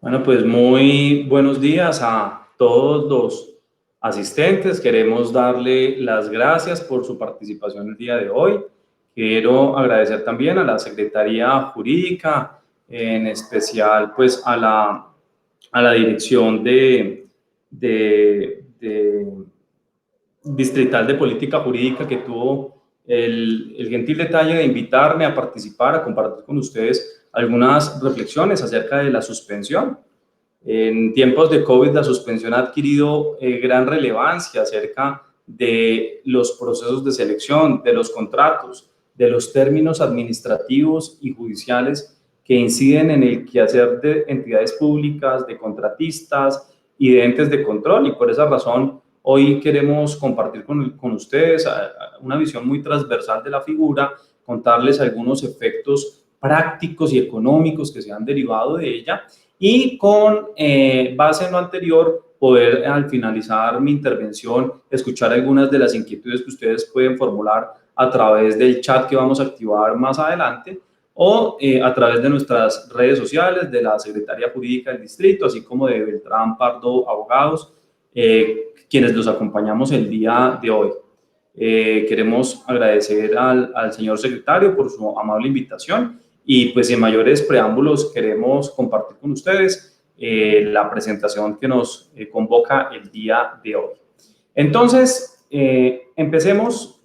Bueno, pues muy buenos días a todos los asistentes. Queremos darle las gracias por su participación el día de hoy. Quiero agradecer también a la Secretaría Jurídica, en especial pues a la Dirección de Distrital de Política Jurídica, que tuvo el gentil detalle de invitarme a participar, a compartir con ustedes algunas reflexiones acerca de la suspensión. En tiempos de COVID, la suspensión ha adquirido gran relevancia acerca de los procesos de selección, de los contratos, de los términos administrativos y judiciales que inciden en el quehacer de entidades públicas, de contratistas y de entes de control. Y por esa razón, hoy queremos compartir con ustedes una visión muy transversal de la figura, contarles algunos efectos prácticos y económicos que se han derivado de ella y con base en lo anterior poder al finalizar mi intervención escuchar algunas de las inquietudes que ustedes pueden formular a través del chat que vamos a activar más adelante o a través de nuestras redes sociales, de la Secretaría Jurídica del Distrito, así como de Beltrán Pardo Abogados, quienes los acompañamos el día de hoy. Queremos agradecer al señor secretario por su amable invitación y pues sin mayores preámbulos queremos compartir con ustedes la presentación que nos convoca el día de hoy. Entonces, empecemos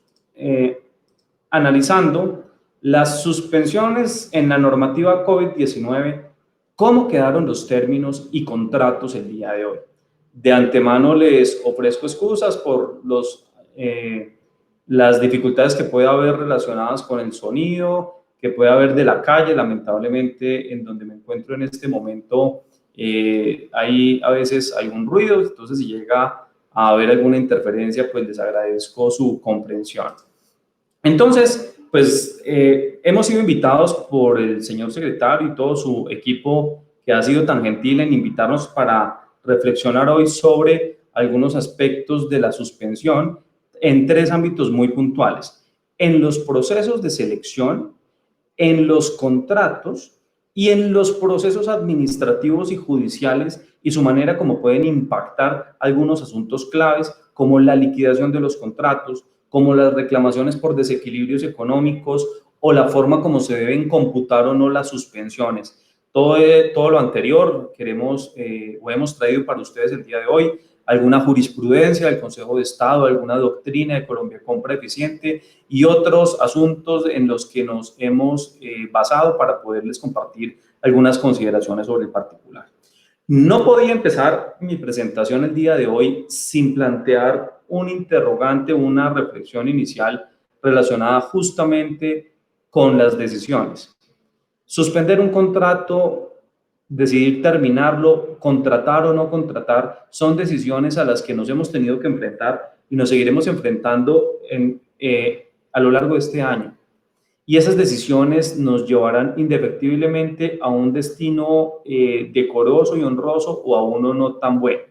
analizando las suspensiones en la normativa COVID-19, cómo quedaron los términos y contratos el día de hoy. De antemano les ofrezco excusas por las dificultades que puede haber relacionadas con el sonido, que puede haber de la calle. Lamentablemente, en donde me encuentro en este momento, a veces hay un ruido, entonces si llega a haber alguna interferencia, pues les agradezco su comprensión. Entonces, pues hemos sido invitados por el señor secretario y todo su equipo que ha sido tan gentil en invitarnos para reflexionar hoy sobre algunos aspectos de la suspensión en tres ámbitos muy puntuales: en los procesos de selección, en los contratos y en los procesos administrativos y judiciales y su manera como pueden impactar algunos asuntos claves como la liquidación de los contratos, como las reclamaciones por desequilibrios económicos o la forma como se deben computar o no las suspensiones. Todo lo anterior queremos o hemos traído para ustedes el día de hoy alguna jurisprudencia del Consejo de Estado, alguna doctrina de Colombia Compra Eficiente y otros asuntos en los que nos hemos basado para poderles compartir algunas consideraciones sobre el particular. No podía empezar mi presentación el día de hoy sin plantear un interrogante, una reflexión inicial relacionada justamente con las decisiones. Suspender un contrato, decidir terminarlo, contratar o no contratar, son decisiones a las que nos hemos tenido que enfrentar y nos seguiremos enfrentando a lo largo de este año. Y esas decisiones nos llevarán indefectiblemente a un destino decoroso y honroso o a uno no tan bueno.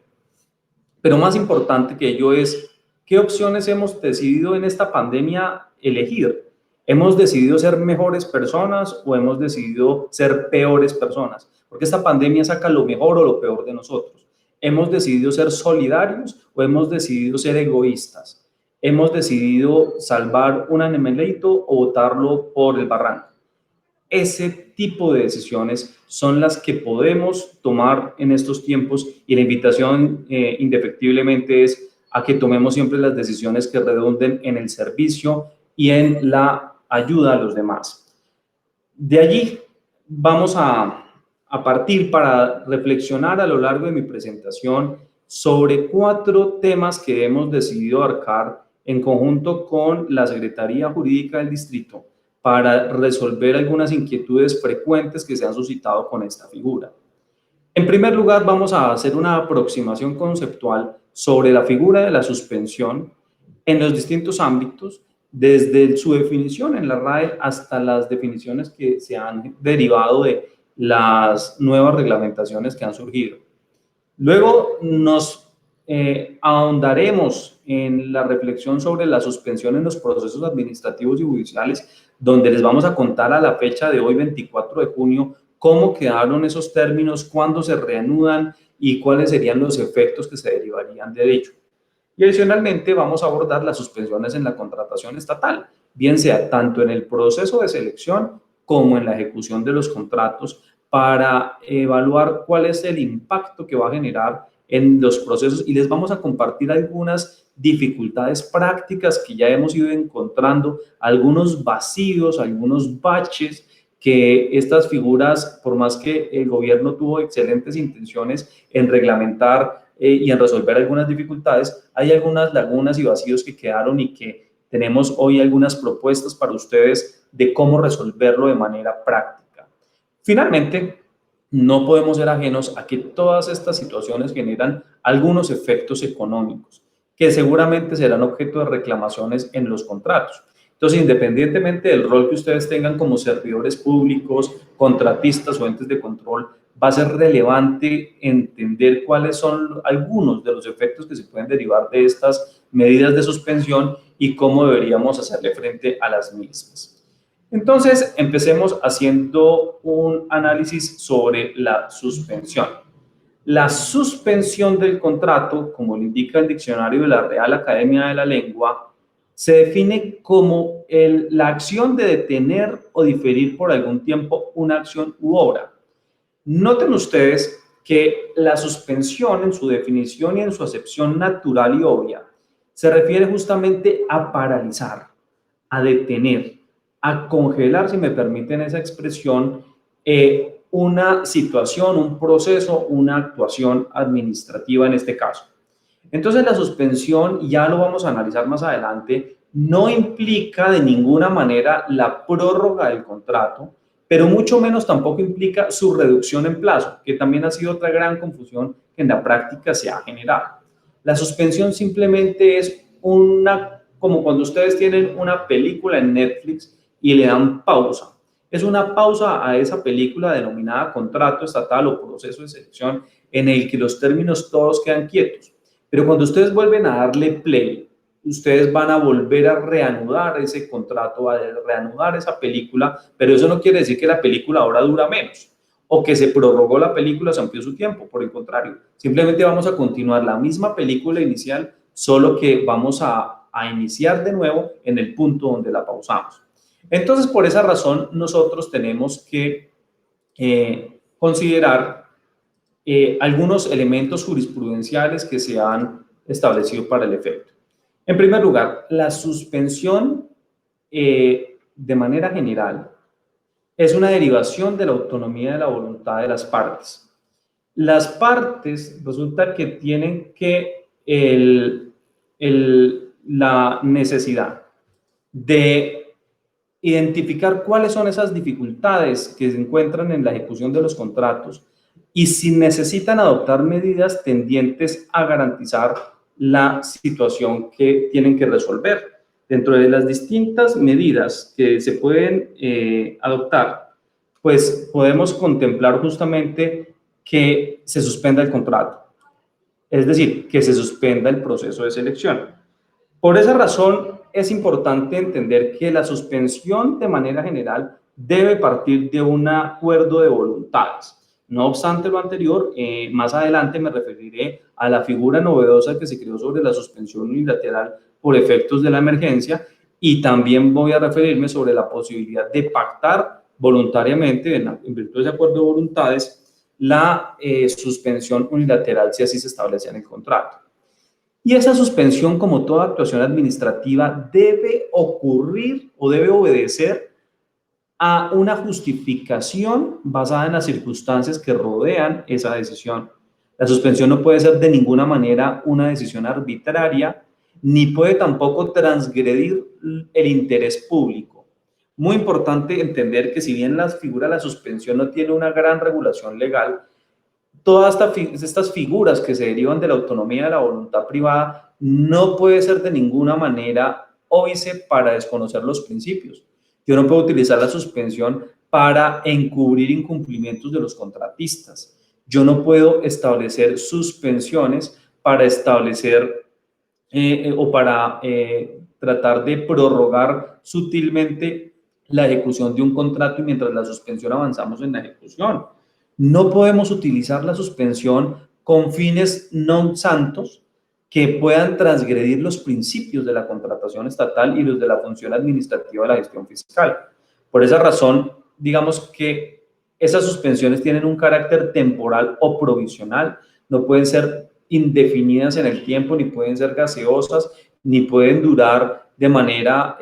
Pero más importante que ello es qué opciones hemos decidido en esta pandemia elegir. ¿Hemos decidido ser mejores personas o hemos decidido ser peores personas? Porque esta pandemia saca lo mejor o lo peor de nosotros. ¿Hemos decidido ser solidarios o hemos decidido ser egoístas? ¿Hemos decidido salvar un animalito o botarlo por el barranco? Ese tipo de decisiones son las que podemos tomar en estos tiempos y la invitación indefectiblemente es a que tomemos siempre las decisiones que redunden en el servicio y en la ayuda a los demás. De allí vamos a partir para reflexionar a lo largo de mi presentación sobre 4 temas que hemos decidido abarcar en conjunto con la Secretaría Jurídica del Distrito para resolver algunas inquietudes frecuentes que se han suscitado con esta figura. En primer lugar, vamos a hacer una aproximación conceptual sobre la figura de la suspensión en los distintos ámbitos, desde su definición en la RAE hasta las definiciones que se han derivado de las nuevas reglamentaciones que han surgido. Luego nos ahondaremos en la reflexión sobre la suspensión en los procesos administrativos y judiciales, donde les vamos a contar a la fecha de hoy, 24 de junio, cómo quedaron esos términos, cuándo se reanudan y cuáles serían los efectos que se derivarían de ello. Y adicionalmente vamos a abordar las suspensiones en la contratación estatal, bien sea tanto en el proceso de selección como en la ejecución de los contratos, para evaluar cuál es el impacto que va a generar en los procesos, y les vamos a compartir algunas dificultades prácticas que ya hemos ido encontrando, algunos vacíos, algunos baches que estas figuras, por más que el gobierno tuvo excelentes intenciones en reglamentar y en resolver algunas dificultades, hay algunas lagunas y vacíos que quedaron y que tenemos hoy algunas propuestas para ustedes de cómo resolverlo de manera práctica. Finalmente, no podemos ser ajenos a que todas estas situaciones generan algunos efectos económicos que seguramente serán objeto de reclamaciones en los contratos. Entonces, independientemente del rol que ustedes tengan como servidores públicos, contratistas o entes de control, va a ser relevante entender cuáles son algunos de los efectos que se pueden derivar de estas medidas de suspensión y cómo deberíamos hacerle frente a las mismas. Entonces, empecemos haciendo un análisis sobre la suspensión. La suspensión del contrato, como lo indica el diccionario de la Real Academia de la Lengua, se define como la acción de detener o diferir por algún tiempo una acción u obra. Noten ustedes que la suspensión en su definición y en su acepción natural y obvia se refiere justamente a paralizar, a detener, a congelar, si me permiten esa expresión, una situación, un proceso, una actuación administrativa en este caso. Entonces la suspensión, ya lo vamos a analizar más adelante, no implica de ninguna manera la prórroga del contrato, pero mucho menos tampoco implica su reducción en plazo, que también ha sido otra gran confusión que en la práctica se ha generado. La suspensión simplemente es como cuando ustedes tienen una película en Netflix y le dan pausa. Es una pausa a esa película denominada contrato estatal o proceso de selección, en el que los términos todos quedan quietos. Pero cuando ustedes vuelven a darle play, ustedes van a volver a reanudar ese contrato, a reanudar esa película, pero eso no quiere decir que la película ahora dura menos o que se prorrogó la película, se amplió su tiempo. Por el contrario, simplemente vamos a continuar la misma película inicial, solo que vamos a iniciar de nuevo en el punto donde la pausamos. Entonces, por esa razón, nosotros tenemos que considerar algunos elementos jurisprudenciales que se han establecido para el efecto. En primer lugar, la suspensión de manera general es una derivación de la autonomía de la voluntad de las partes. Las partes resulta que tienen que la necesidad de identificar cuáles son esas dificultades que se encuentran en la ejecución de los contratos y si necesitan adoptar medidas tendientes a garantizar la situación que tienen que resolver. Dentro de las distintas medidas que se pueden adoptar, pues podemos contemplar justamente que se suspenda el contrato, es decir, que se suspenda el proceso de selección. Por esa razón, es importante entender que la suspensión de manera general debe partir de un acuerdo de voluntades. No obstante lo anterior, más adelante me referiré a la figura novedosa que se creó sobre la suspensión unilateral por efectos de la emergencia, y también voy a referirme sobre la posibilidad de pactar voluntariamente, en virtud de ese acuerdo de voluntades, la suspensión unilateral si así se establece en el contrato. Y esa suspensión, como toda actuación administrativa, debe ocurrir o debe obedecer a una justificación basada en las circunstancias que rodean esa decisión. La suspensión no puede ser de ninguna manera una decisión arbitraria, ni puede tampoco transgredir el interés público. Muy importante entender que si bien la figura de la suspensión no tiene una gran regulación legal, todas estas figuras que se derivan de la autonomía de la voluntad privada no puede ser de ninguna manera óbice para desconocer los principios. Yo no puedo utilizar la suspensión para encubrir incumplimientos de los contratistas. Yo no puedo establecer suspensiones para establecer o para tratar de prorrogar sutilmente la ejecución de un contrato y mientras la suspensión avanzamos en la ejecución. No podemos utilizar la suspensión con fines non santos que puedan transgredir los principios de la contratación estatal y los de la función administrativa de la gestión fiscal. Por esa razón, digamos que esas suspensiones tienen un carácter temporal o provisional, no pueden ser indefinidas en el tiempo, ni pueden ser gaseosas, ni pueden durar de manera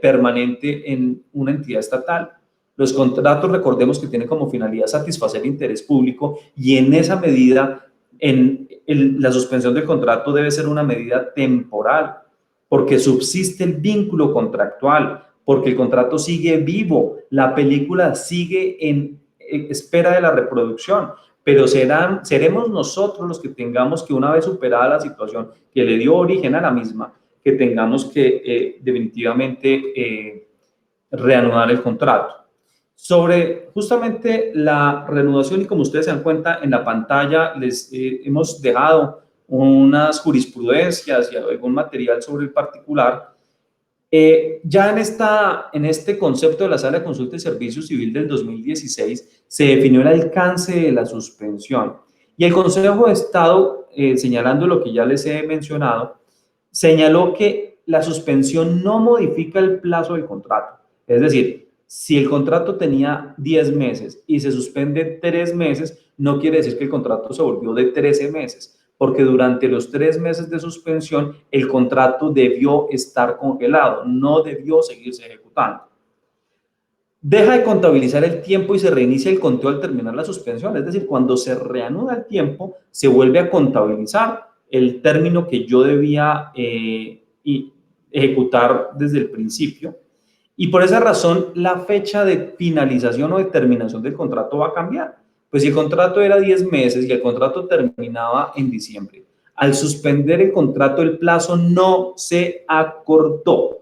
permanente en una entidad estatal. Los contratos, recordemos que tienen como finalidad satisfacer el interés público y en esa medida, la suspensión del contrato debe ser una medida temporal, porque subsiste el vínculo contractual, porque el contrato sigue vivo, la película sigue en espera de la reproducción, pero seremos nosotros los que tengamos que, una vez superada la situación que le dio origen a la misma, que tengamos que definitivamente reanudar el contrato. Sobre justamente la reanudación, y como ustedes se dan cuenta en la pantalla, les hemos dejado unas jurisprudencias y algún material sobre el particular. Ya en este concepto de la Sala de Consulta y Servicio Civil del 2016 se definió el alcance de la suspensión y el Consejo de Estado, señalando lo que ya les he mencionado, señaló que la suspensión no modifica el plazo del contrato. Es decir, si el contrato tenía 10 meses y se suspende 3 meses, no quiere decir que el contrato se volvió de 13 meses, porque durante los 3 meses de suspensión el contrato debió estar congelado, no debió seguirse ejecutando. Deja de contabilizar el tiempo y se reinicia el conteo al terminar la suspensión, es decir, cuando se reanuda el tiempo, se vuelve a contabilizar el término que yo debía ejecutar desde el principio, y por esa razón la fecha de finalización o de terminación del contrato va a cambiar. Pues si el contrato era 10 meses y el contrato terminaba en diciembre, al suspender el contrato el plazo no se acortó.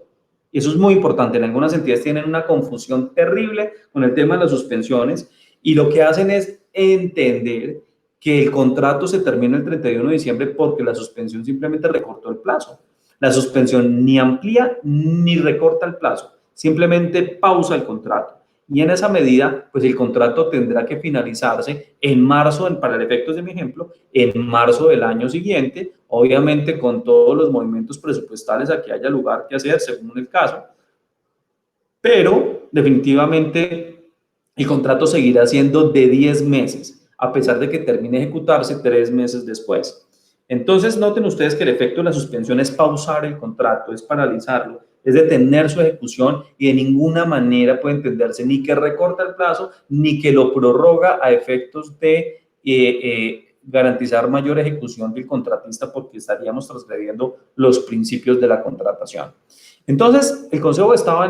Eso es muy importante. En algunas entidades tienen una confusión terrible con el tema de las suspensiones y lo que hacen es entender que el contrato se termina el 31 de diciembre porque la suspensión simplemente recortó el plazo. La suspensión ni amplía ni recorta el plazo, simplemente pausa el contrato. Y en esa medida, pues el contrato tendrá que finalizarse en marzo, para el efecto de mi ejemplo, en marzo del año siguiente, obviamente con todos los movimientos presupuestales a que haya lugar que hacer según el caso, pero definitivamente el contrato seguirá siendo de 10 meses, a pesar de que termine de ejecutarse 3 meses después. Entonces, noten ustedes que el efecto de la suspensión es pausar el contrato, es paralizarlo, es detener su ejecución y de ninguna manera puede entenderse ni que recorta el plazo ni que lo prorroga a efectos de garantizar mayor ejecución del contratista, porque estaríamos transgrediendo los principios de la contratación. Entonces, el Consejo estaba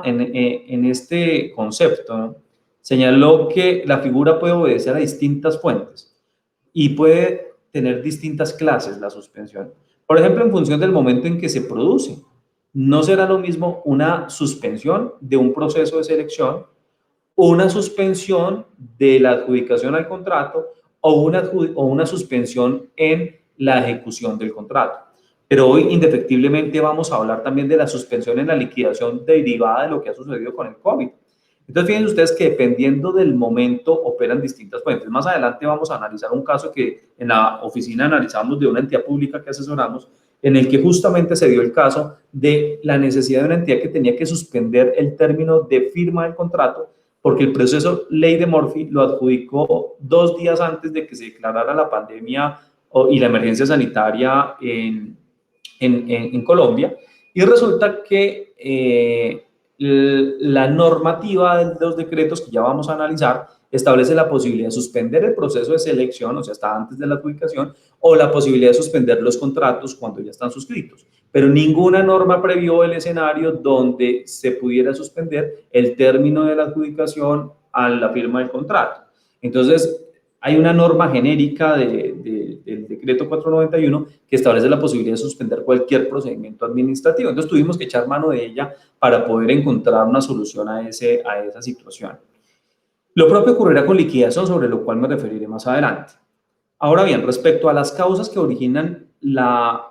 en este concepto, ¿no? Señaló que la figura puede obedecer a distintas fuentes y puede tener distintas clases la suspensión. Por ejemplo, en función del momento en que se produce. No será lo mismo una suspensión de un proceso de selección, una suspensión de la adjudicación al contrato o una suspensión en la ejecución del contrato. Pero hoy indefectiblemente vamos a hablar también de la suspensión en la liquidación derivada de lo que ha sucedido con el COVID. Entonces, fíjense ustedes que dependiendo del momento operan distintas fuentes. Más adelante vamos a analizar un caso que en la oficina analizamos de una entidad pública que asesoramos, en el que justamente se dio el caso de la necesidad de una entidad que tenía que suspender el término de firma del contrato porque el proceso Ley de Murphy lo adjudicó 2 días antes de que se declarara la pandemia y la emergencia sanitaria en Colombia, y resulta que la normativa de los decretos que ya vamos a analizar establece la posibilidad de suspender el proceso de selección, o sea, hasta antes de la adjudicación, o la posibilidad de suspender los contratos cuando ya están suscritos. Pero ninguna norma previó el escenario donde se pudiera suspender el término de la adjudicación a la firma del contrato. Entonces, hay una norma genérica del decreto 491 que establece la posibilidad de suspender cualquier procedimiento administrativo. Entonces, tuvimos que echar mano de ella para poder encontrar una solución a esa situación. Lo propio ocurrirá con liquidación, sobre lo cual me referiré más adelante. Ahora bien, respecto a las causas que originan la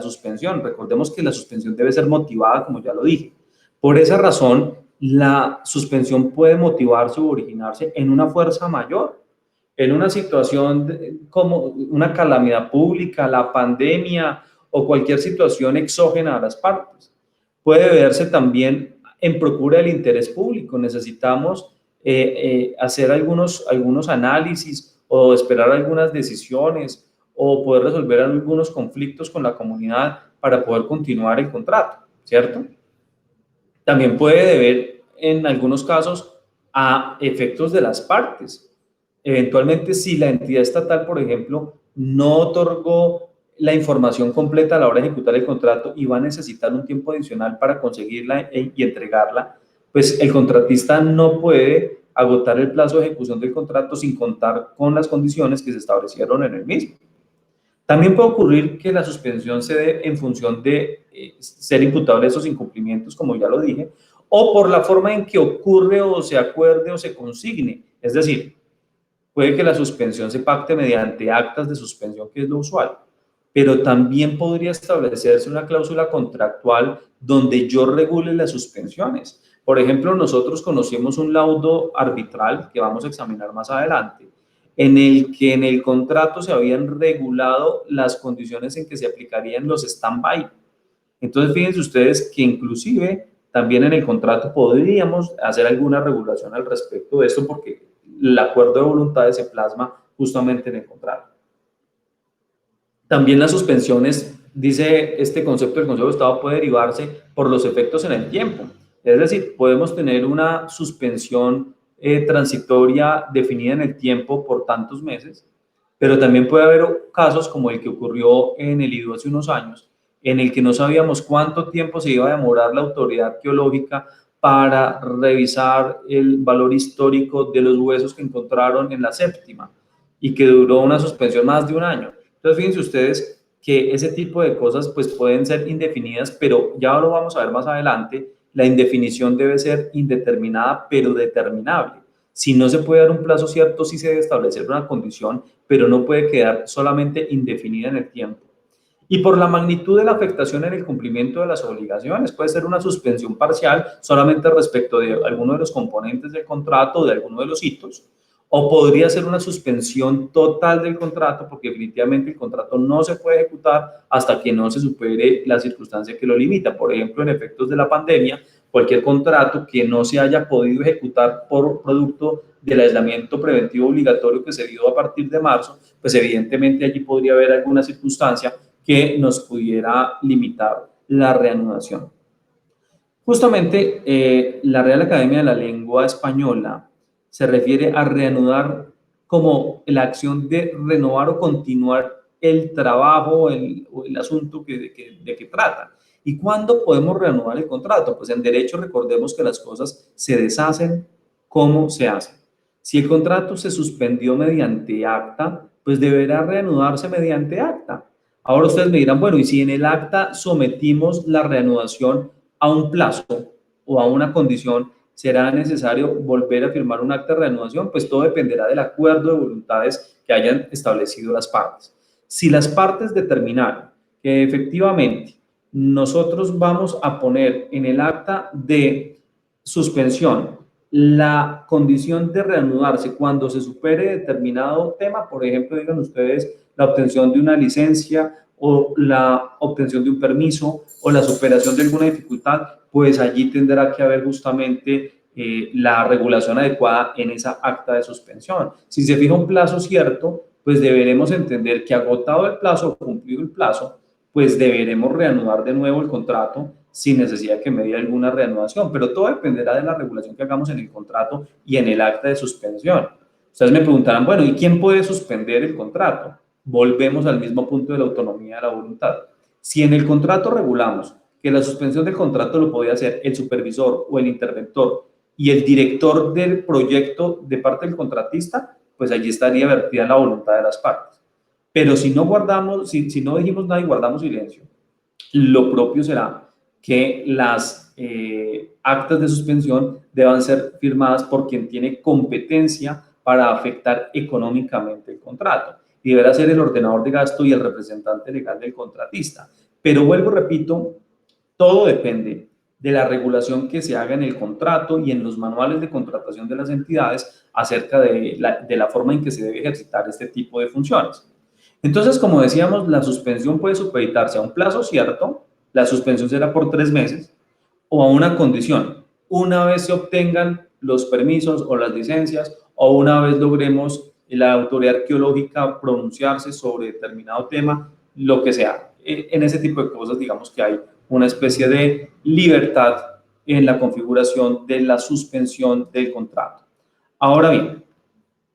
suspensión, recordemos que la suspensión debe ser motivada, como ya lo dije. Por esa razón, la suspensión puede motivarse o originarse en una fuerza mayor, en una situación como una calamidad pública, la pandemia o cualquier situación exógena a las partes. Puede verse también en procura del interés público. Necesitamos hacer algunos análisis o esperar algunas decisiones o poder resolver algunos conflictos con la comunidad para poder continuar el contrato, ¿cierto? También puede deber en algunos casos a efectos de las partes. Eventualmente, si la entidad estatal, por ejemplo, no otorgó la información completa a la hora de ejecutar el contrato y va a necesitar un tiempo adicional para conseguirla y entregarla, pues el contratista no puede agotar el plazo de ejecución del contrato sin contar con las condiciones que se establecieron en el mismo. También puede ocurrir que la suspensión se dé en función de ser imputable esos incumplimientos, como ya lo dije, o por la forma en que ocurre o se acuerde o se consigne. Es decir, puede que la suspensión se pacte mediante actas de suspensión, que es lo usual, pero también podría establecerse una cláusula contractual donde yo regule las suspensiones. Por ejemplo, nosotros conocimos un laudo arbitral que vamos a examinar más adelante, en el que en el contrato se habían regulado las condiciones en que se aplicarían los stand-by. Entonces, fíjense ustedes que inclusive también en el contrato podríamos hacer alguna regulación al respecto de esto porque el acuerdo de voluntades se plasma justamente en el contrato. También las suspensiones, dice este concepto del Consejo de Estado, puede derivarse por los efectos en el tiempo. Es decir, podemos tener una suspensión transitoria definida en el tiempo por tantos meses, pero también puede haber casos como el que ocurrió en el IDU hace unos años, en el que no sabíamos cuánto tiempo se iba a demorar la autoridad arqueológica para revisar el valor histórico de los huesos que encontraron en la séptima y que duró una suspensión más de un año. Entonces, fíjense ustedes que ese tipo de cosas pues pueden ser indefinidas, pero ya lo vamos a ver más adelante, la indefinición debe ser indeterminada, pero determinable. Si no se puede dar un plazo cierto, sí se debe establecer una condición, pero no puede quedar solamente indefinida en el tiempo. Y por la magnitud de la afectación en el cumplimiento de las obligaciones, puede ser una suspensión parcial solamente respecto de alguno de los componentes del contrato o de alguno de los hitos, o podría ser una suspensión total del contrato porque definitivamente el contrato no se puede ejecutar hasta que no se supere la circunstancia que lo limita. Por ejemplo, en efectos de la pandemia, cualquier contrato que no se haya podido ejecutar por producto del aislamiento preventivo obligatorio que se dio a partir de marzo, pues evidentemente allí podría haber alguna circunstancia que nos pudiera limitar la reanudación. Justamente la Real Academia de la Lengua Española se refiere a reanudar como la acción de renovar o continuar el trabajo o el asunto de que trata. ¿Y cuándo podemos reanudar el contrato? Pues en derecho recordemos que las cosas se deshacen como se hacen. Si el contrato se suspendió mediante acta, pues deberá reanudarse mediante acta. Ahora ustedes me dirán, bueno, y si en el acta sometimos la reanudación a un plazo o a una condición, ¿será necesario volver a firmar un acta de reanudación? Pues todo dependerá del acuerdo de voluntades que hayan establecido las partes. Si las partes determinaron que efectivamente nosotros vamos a poner en el acta de suspensión la condición de reanudarse cuando se supere determinado tema, por ejemplo, digan ustedes, la obtención de una licencia o la obtención de un permiso o la superación de alguna dificultad, pues allí tendrá que haber justamente la regulación adecuada en esa acta de suspensión. Si se fija un plazo cierto, pues deberemos entender que agotado el plazo o cumplido el plazo, pues deberemos reanudar de nuevo el contrato sin necesidad de que me dé alguna reanudación, pero todo dependerá de la regulación que hagamos en el contrato y en el acta de suspensión. Ustedes me preguntarán, bueno, ¿y quién puede suspender el contrato? Volvemos al mismo punto de la autonomía de la voluntad. Si en el contrato regulamos que la suspensión del contrato lo podía hacer el supervisor o el interventor y el director del proyecto de parte del contratista, pues allí estaría vertida la voluntad de las partes. Pero si no guardamos, si no dijimos nada y guardamos silencio, lo propio será que las actas de suspensión deban ser firmadas por quien tiene competencia para afectar económicamente el contrato. Y deberá ser el ordenador de gasto y el representante legal del contratista. Pero vuelvo, repito, todo depende de la regulación que se haga en el contrato y en los manuales de contratación de las entidades acerca de la forma en que se debe ejercitar este tipo de funciones. Entonces, como decíamos, la suspensión puede supeditarse a un plazo cierto, la suspensión será por 3 meses, o a una condición. Una vez se obtengan los permisos o las licencias, o una vez logremos la autoridad arqueológica pronunciarse sobre determinado tema, lo que sea. En ese tipo de cosas, digamos que hay una especie de libertad en la configuración de la suspensión del contrato. Ahora bien,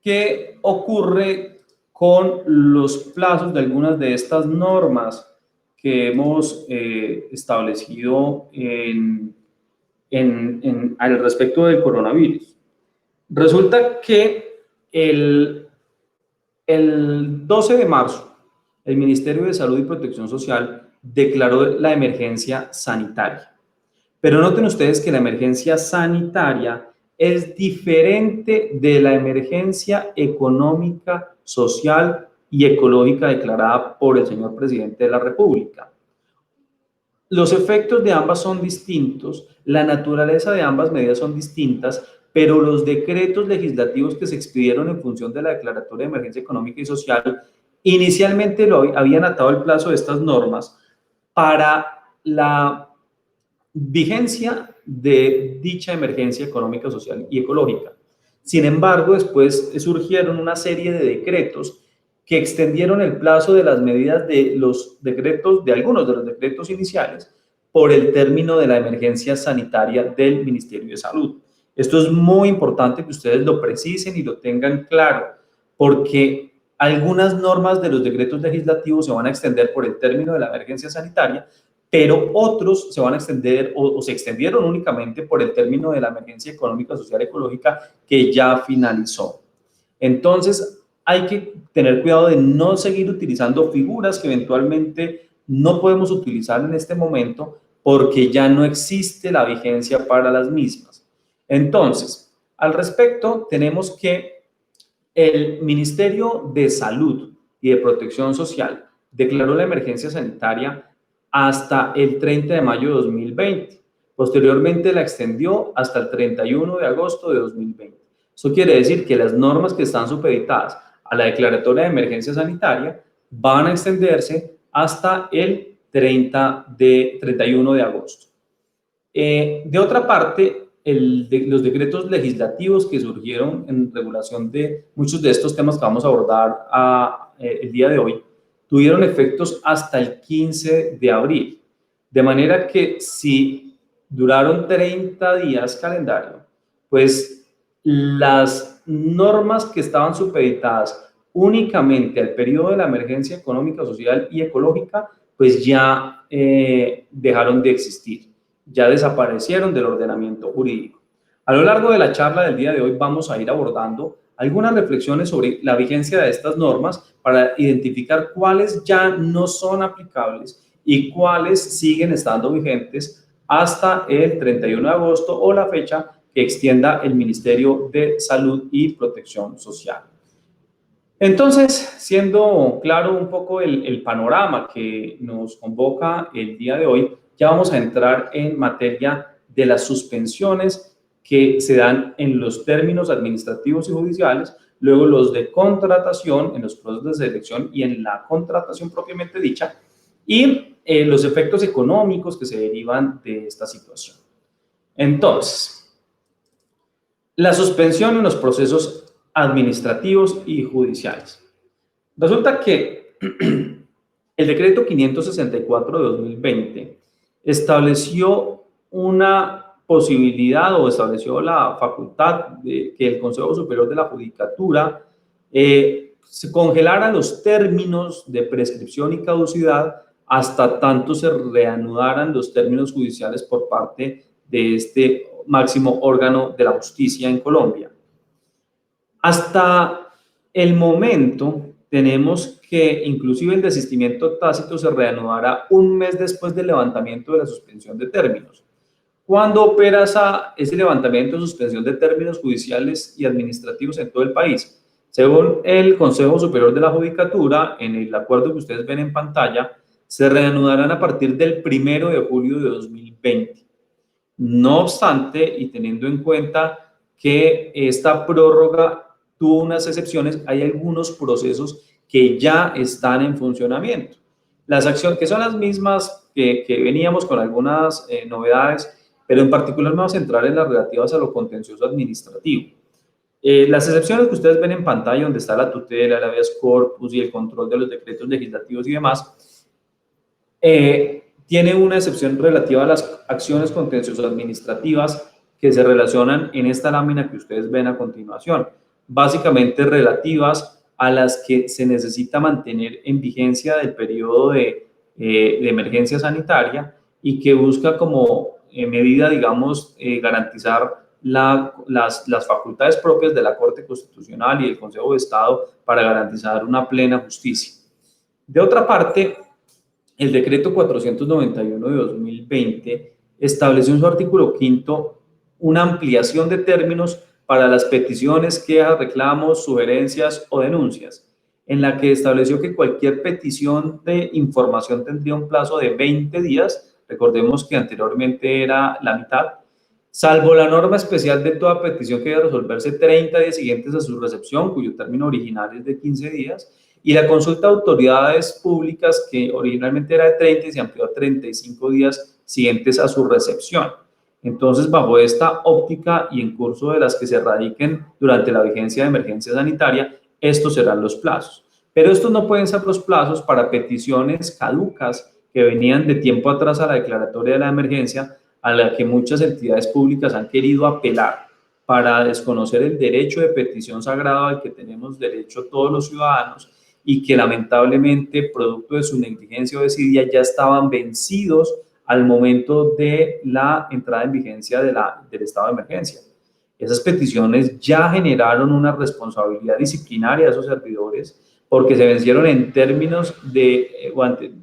¿qué ocurre con los plazos de algunas de estas normas que hemos establecido al respecto del coronavirus? Resulta que el 12 de marzo, el Ministerio de Salud y Protección Social declaró la emergencia sanitaria. Pero noten ustedes que la emergencia sanitaria es diferente de la emergencia económica, social y ecológica declarada por el señor presidente de la República. Los efectos de ambas son distintos, la naturaleza de ambas medidas son distintas, pero los decretos legislativos que se expidieron en función de la declaratoria de emergencia económica y social inicialmente habían atado el plazo de estas normas para la vigencia de dicha emergencia económica, social y ecológica. Sin embargo, después surgieron una serie de decretos que extendieron el plazo de las medidas de los decretos, de algunos de los decretos iniciales, por el término de la emergencia sanitaria del Ministerio de Salud. Esto es muy importante que ustedes lo precisen y lo tengan claro, porque algunas normas de los decretos legislativos se van a extender por el término de la emergencia sanitaria, pero otros se van a extender o se extendieron únicamente por el término de la emergencia económica, social y ecológica que ya finalizó. Entonces, hay que tener cuidado de no seguir utilizando figuras que eventualmente no podemos utilizar en este momento porque ya no existe la vigencia para las mismas. Entonces, al respecto, tenemos que el Ministerio de Salud y de Protección Social declaró la emergencia sanitaria hasta el 30 de mayo de 2020. Posteriormente la extendió hasta el 31 de agosto de 2020. Eso quiere decir que las normas que están supeditadas a la declaratoria de emergencia sanitaria van a extenderse hasta el 31 de agosto. De otra parte, los decretos legislativos que surgieron en regulación de muchos de estos temas que vamos a abordar el día de hoy, tuvieron efectos hasta el 15 de abril. De manera que si duraron 30 días calendario, pues las normas que estaban supeditadas únicamente al periodo de la emergencia económica, social y ecológica, pues ya dejaron de existir, ya desaparecieron del ordenamiento jurídico. A lo largo de la charla del día de hoy vamos a ir abordando algunas reflexiones sobre la vigencia de estas normas para identificar cuáles ya no son aplicables y cuáles siguen estando vigentes hasta el 31 de agosto o la fecha que extienda el Ministerio de Salud y Protección Social. Entonces, siendo claro un poco el panorama que nos convoca el día de hoy, ya vamos a entrar en materia de las suspensiones que se dan en los términos administrativos y judiciales, luego los de contratación, en los procesos de selección y en la contratación propiamente dicha, y los efectos económicos que se derivan de esta situación. Entonces, la suspensión en los procesos administrativos y judiciales. Resulta que el decreto 564 de 2020 estableció una posibilidad o estableció la facultad de que el Consejo Superior de la Judicatura se congelara los términos de prescripción y caducidad hasta tanto se reanudaran los términos judiciales por parte de este máximo órgano de la justicia en Colombia. Hasta el momento tenemos que inclusive el desistimiento tácito se reanudará un mes después del levantamiento de la suspensión de términos. ¿Cuándo opera ese levantamiento de suspensión de términos judiciales y administrativos en todo el país? Según el Consejo Superior de la Judicatura, en el acuerdo que ustedes ven en pantalla, se reanudarán a partir del 1 de julio de 2020. No obstante, y teniendo en cuenta que esta prórroga tuvo unas excepciones, hay algunos procesos que ya están en funcionamiento. Las acciones, que son las mismas que veníamos con algunas novedades, pero en particular me voy a centrar en las relativas a lo contencioso administrativo. Las excepciones que ustedes ven en pantalla, donde está la tutela, el habeas corpus y el control de los decretos legislativos y demás, tiene una excepción relativa a las acciones contenciosas administrativas que se relacionan en esta lámina que ustedes ven a continuación, básicamente relativas a las que se necesita mantener en vigencia del periodo de emergencia sanitaria y que busca como medida, digamos, garantizar las facultades propias de la Corte Constitucional y del Consejo de Estado para garantizar una plena justicia. De otra parte, el decreto 491 de 2020 estableció en su artículo 5 una ampliación de términos para las peticiones, quejas, reclamos, sugerencias o denuncias, en la que estableció que cualquier petición de información tendría un plazo de 20 días, recordemos que anteriormente era la mitad, salvo la norma especial de toda petición que debe resolverse 30 días siguientes a su recepción, cuyo término original es de 15 días, y la consulta a autoridades públicas, que originalmente era de 30 y se amplió a 35 días siguientes a su recepción. Entonces, bajo esta óptica y en curso de las que se radiquen durante la vigencia de emergencia sanitaria, estos serán los plazos. Pero estos no pueden ser los plazos para peticiones caducas que venían de tiempo atrás a la declaratoria de la emergencia, a la que muchas entidades públicas han querido apelar para desconocer el derecho de petición sagrado al que tenemos derecho todos los ciudadanos y que lamentablemente, producto de su negligencia o desidia, ya estaban vencidos al momento de la entrada en vigencia del estado de emergencia. Esas peticiones ya generaron una responsabilidad disciplinaria de esos servidores porque se vencieron en términos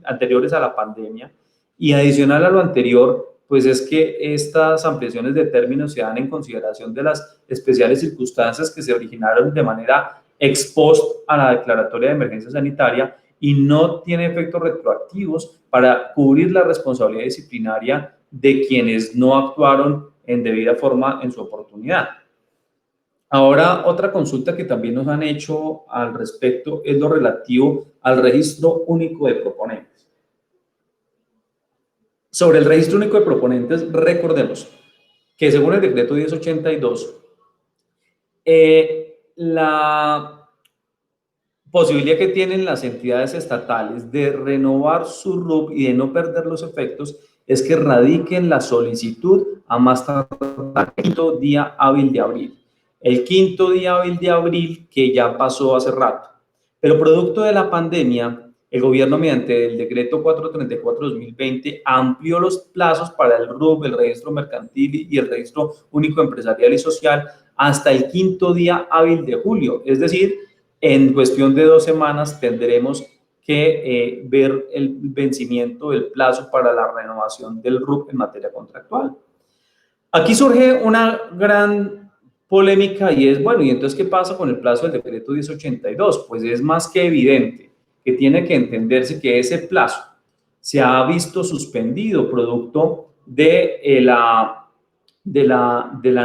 anteriores a la pandemia, y adicional a lo anterior, pues es que estas ampliaciones de términos se dan en consideración de las especiales circunstancias que se originaron de manera ex post a la declaratoria de emergencia sanitaria y no tiene efectos retroactivos para cubrir la responsabilidad disciplinaria de quienes no actuaron en debida forma en su oportunidad. Ahora, otra consulta que también nos han hecho al respecto es lo relativo al registro único de proponentes. Sobre el registro único de proponentes, recordemos que según el decreto 1082, la posibilidad que tienen las entidades estatales de renovar su RUP y de no perder los efectos es que radiquen la solicitud a más tardar el quinto día hábil de abril. El quinto día hábil de abril que ya pasó hace rato. Pero producto de la pandemia, el gobierno mediante el decreto 434-2020 amplió los plazos para el RUP, el registro mercantil y el registro único empresarial y social hasta el quinto día hábil de julio. Es decir, en cuestión de 2 semanas tendremos que ver el vencimiento del plazo para la renovación del RUP en materia contractual. Aquí surge una gran polémica y es, bueno, ¿y entonces qué pasa con el plazo del decreto 1082? Pues es más que evidente que tiene que entenderse que ese plazo se ha visto suspendido producto de la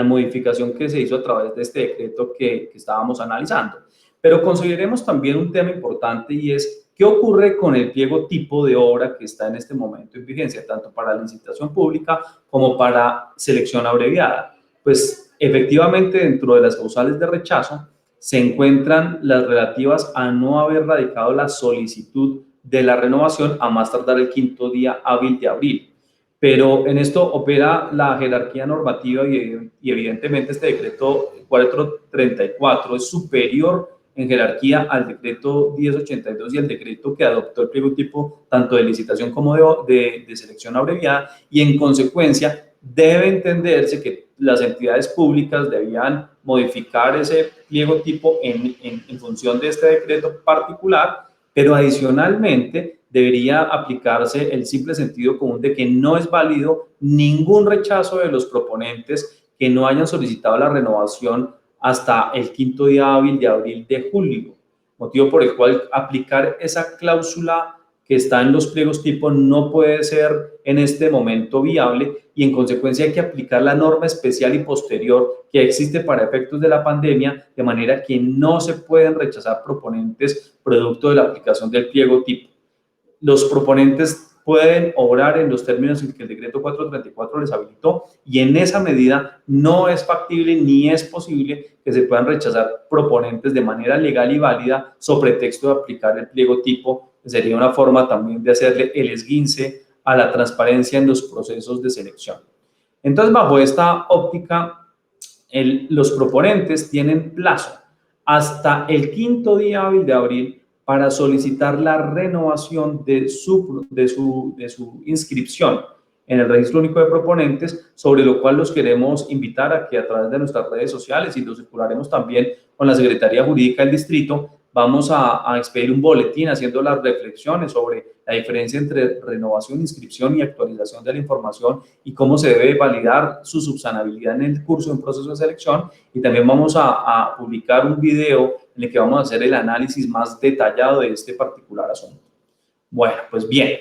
modificación que se hizo a través de este decreto que estábamos analizando. Pero consideremos también un tema importante y es qué ocurre con el pliego tipo de obra que está en este momento en vigencia, tanto para licitación pública como para selección abreviada. Pues efectivamente dentro de las causales de rechazo se encuentran las relativas a no haber radicado la solicitud de la renovación a más tardar el quinto día hábil de abril. Pero en esto opera la jerarquía normativa y evidentemente este decreto 434 es superior en jerarquía al decreto 1082 y al decreto que adoptó el pliego tipo tanto de licitación como de selección abreviada, y en consecuencia debe entenderse que las entidades públicas debían modificar ese pliego tipo en función de este decreto particular, pero adicionalmente debería aplicarse el simple sentido común de que no es válido ningún rechazo de los proponentes que no hayan solicitado la renovación hasta el quinto día hábil de abril de julio, motivo por el cual aplicar esa cláusula que está en los pliegos tipo no puede ser en este momento viable y en consecuencia hay que aplicar la norma especial y posterior que existe para efectos de la pandemia, de manera que no se pueden rechazar proponentes producto de la aplicación del pliego tipo. Los proponentes pueden obrar en los términos en que el decreto 434 les habilitó y en esa medida no es factible ni es posible que se puedan rechazar proponentes de manera legal y válida sobre pretexto de aplicar el pliego tipo. Sería una forma también de hacerle el esguince a la transparencia en los procesos de selección. Entonces, bajo esta óptica, los proponentes tienen plazo hasta el 5º día hábil de abril para solicitar la renovación de su inscripción en el Registro Único de Proponentes, sobre lo cual los queremos invitar a que a través de nuestras redes sociales, y lo circularemos también con la Secretaría Jurídica del Distrito, vamos a expedir un boletín haciendo las reflexiones sobre la diferencia entre renovación, inscripción y actualización de la información y cómo se debe validar su subsanabilidad en el curso de un proceso de selección. Y también vamos a publicar un video en el que vamos a hacer el análisis más detallado de este particular asunto. Bueno, pues bien,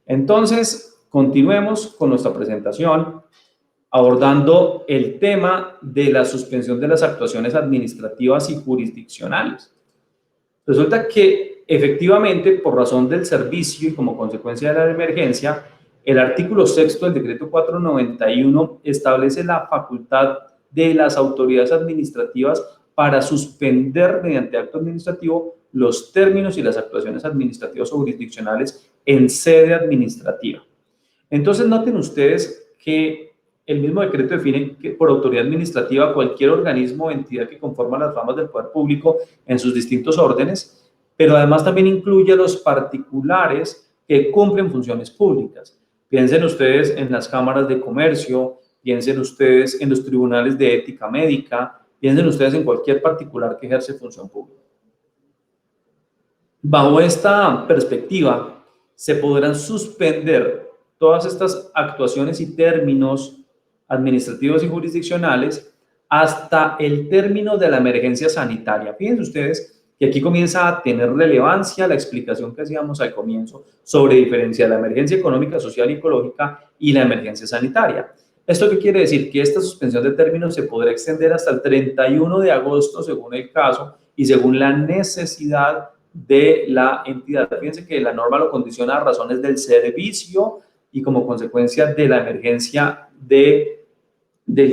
entonces continuemos con nuestra presentación abordando el tema de la suspensión de las actuaciones administrativas y jurisdiccionales. Resulta que efectivamente, por razón del servicio y como consecuencia de la emergencia, el artículo 6º del decreto 491 establece la facultad de las autoridades administrativas para suspender mediante acto administrativo los términos y las actuaciones administrativas o jurisdiccionales en sede administrativa. Entonces, noten ustedes que el mismo decreto define que por autoridad administrativa cualquier organismo o entidad que conforma las ramas del poder público en sus distintos órdenes, pero además también incluye a los particulares que cumplen funciones públicas. Piensen ustedes en las cámaras de comercio, piensen ustedes en los tribunales de ética médica, piensen ustedes en cualquier particular que ejerce función pública. Bajo esta perspectiva, se podrán suspender todas estas actuaciones y términos administrativos y jurisdiccionales hasta el término de la emergencia sanitaria. Fíjense ustedes que aquí comienza a tener relevancia la explicación que hacíamos al comienzo sobre diferenciar la emergencia económica, social y ecológica y la emergencia sanitaria. ¿Esto qué quiere decir? Que esta suspensión de términos se podrá extender hasta el 31 de agosto según el caso y según la necesidad de la entidad. Fíjense que la norma lo condiciona a razones del servicio y como consecuencia de la emergencia del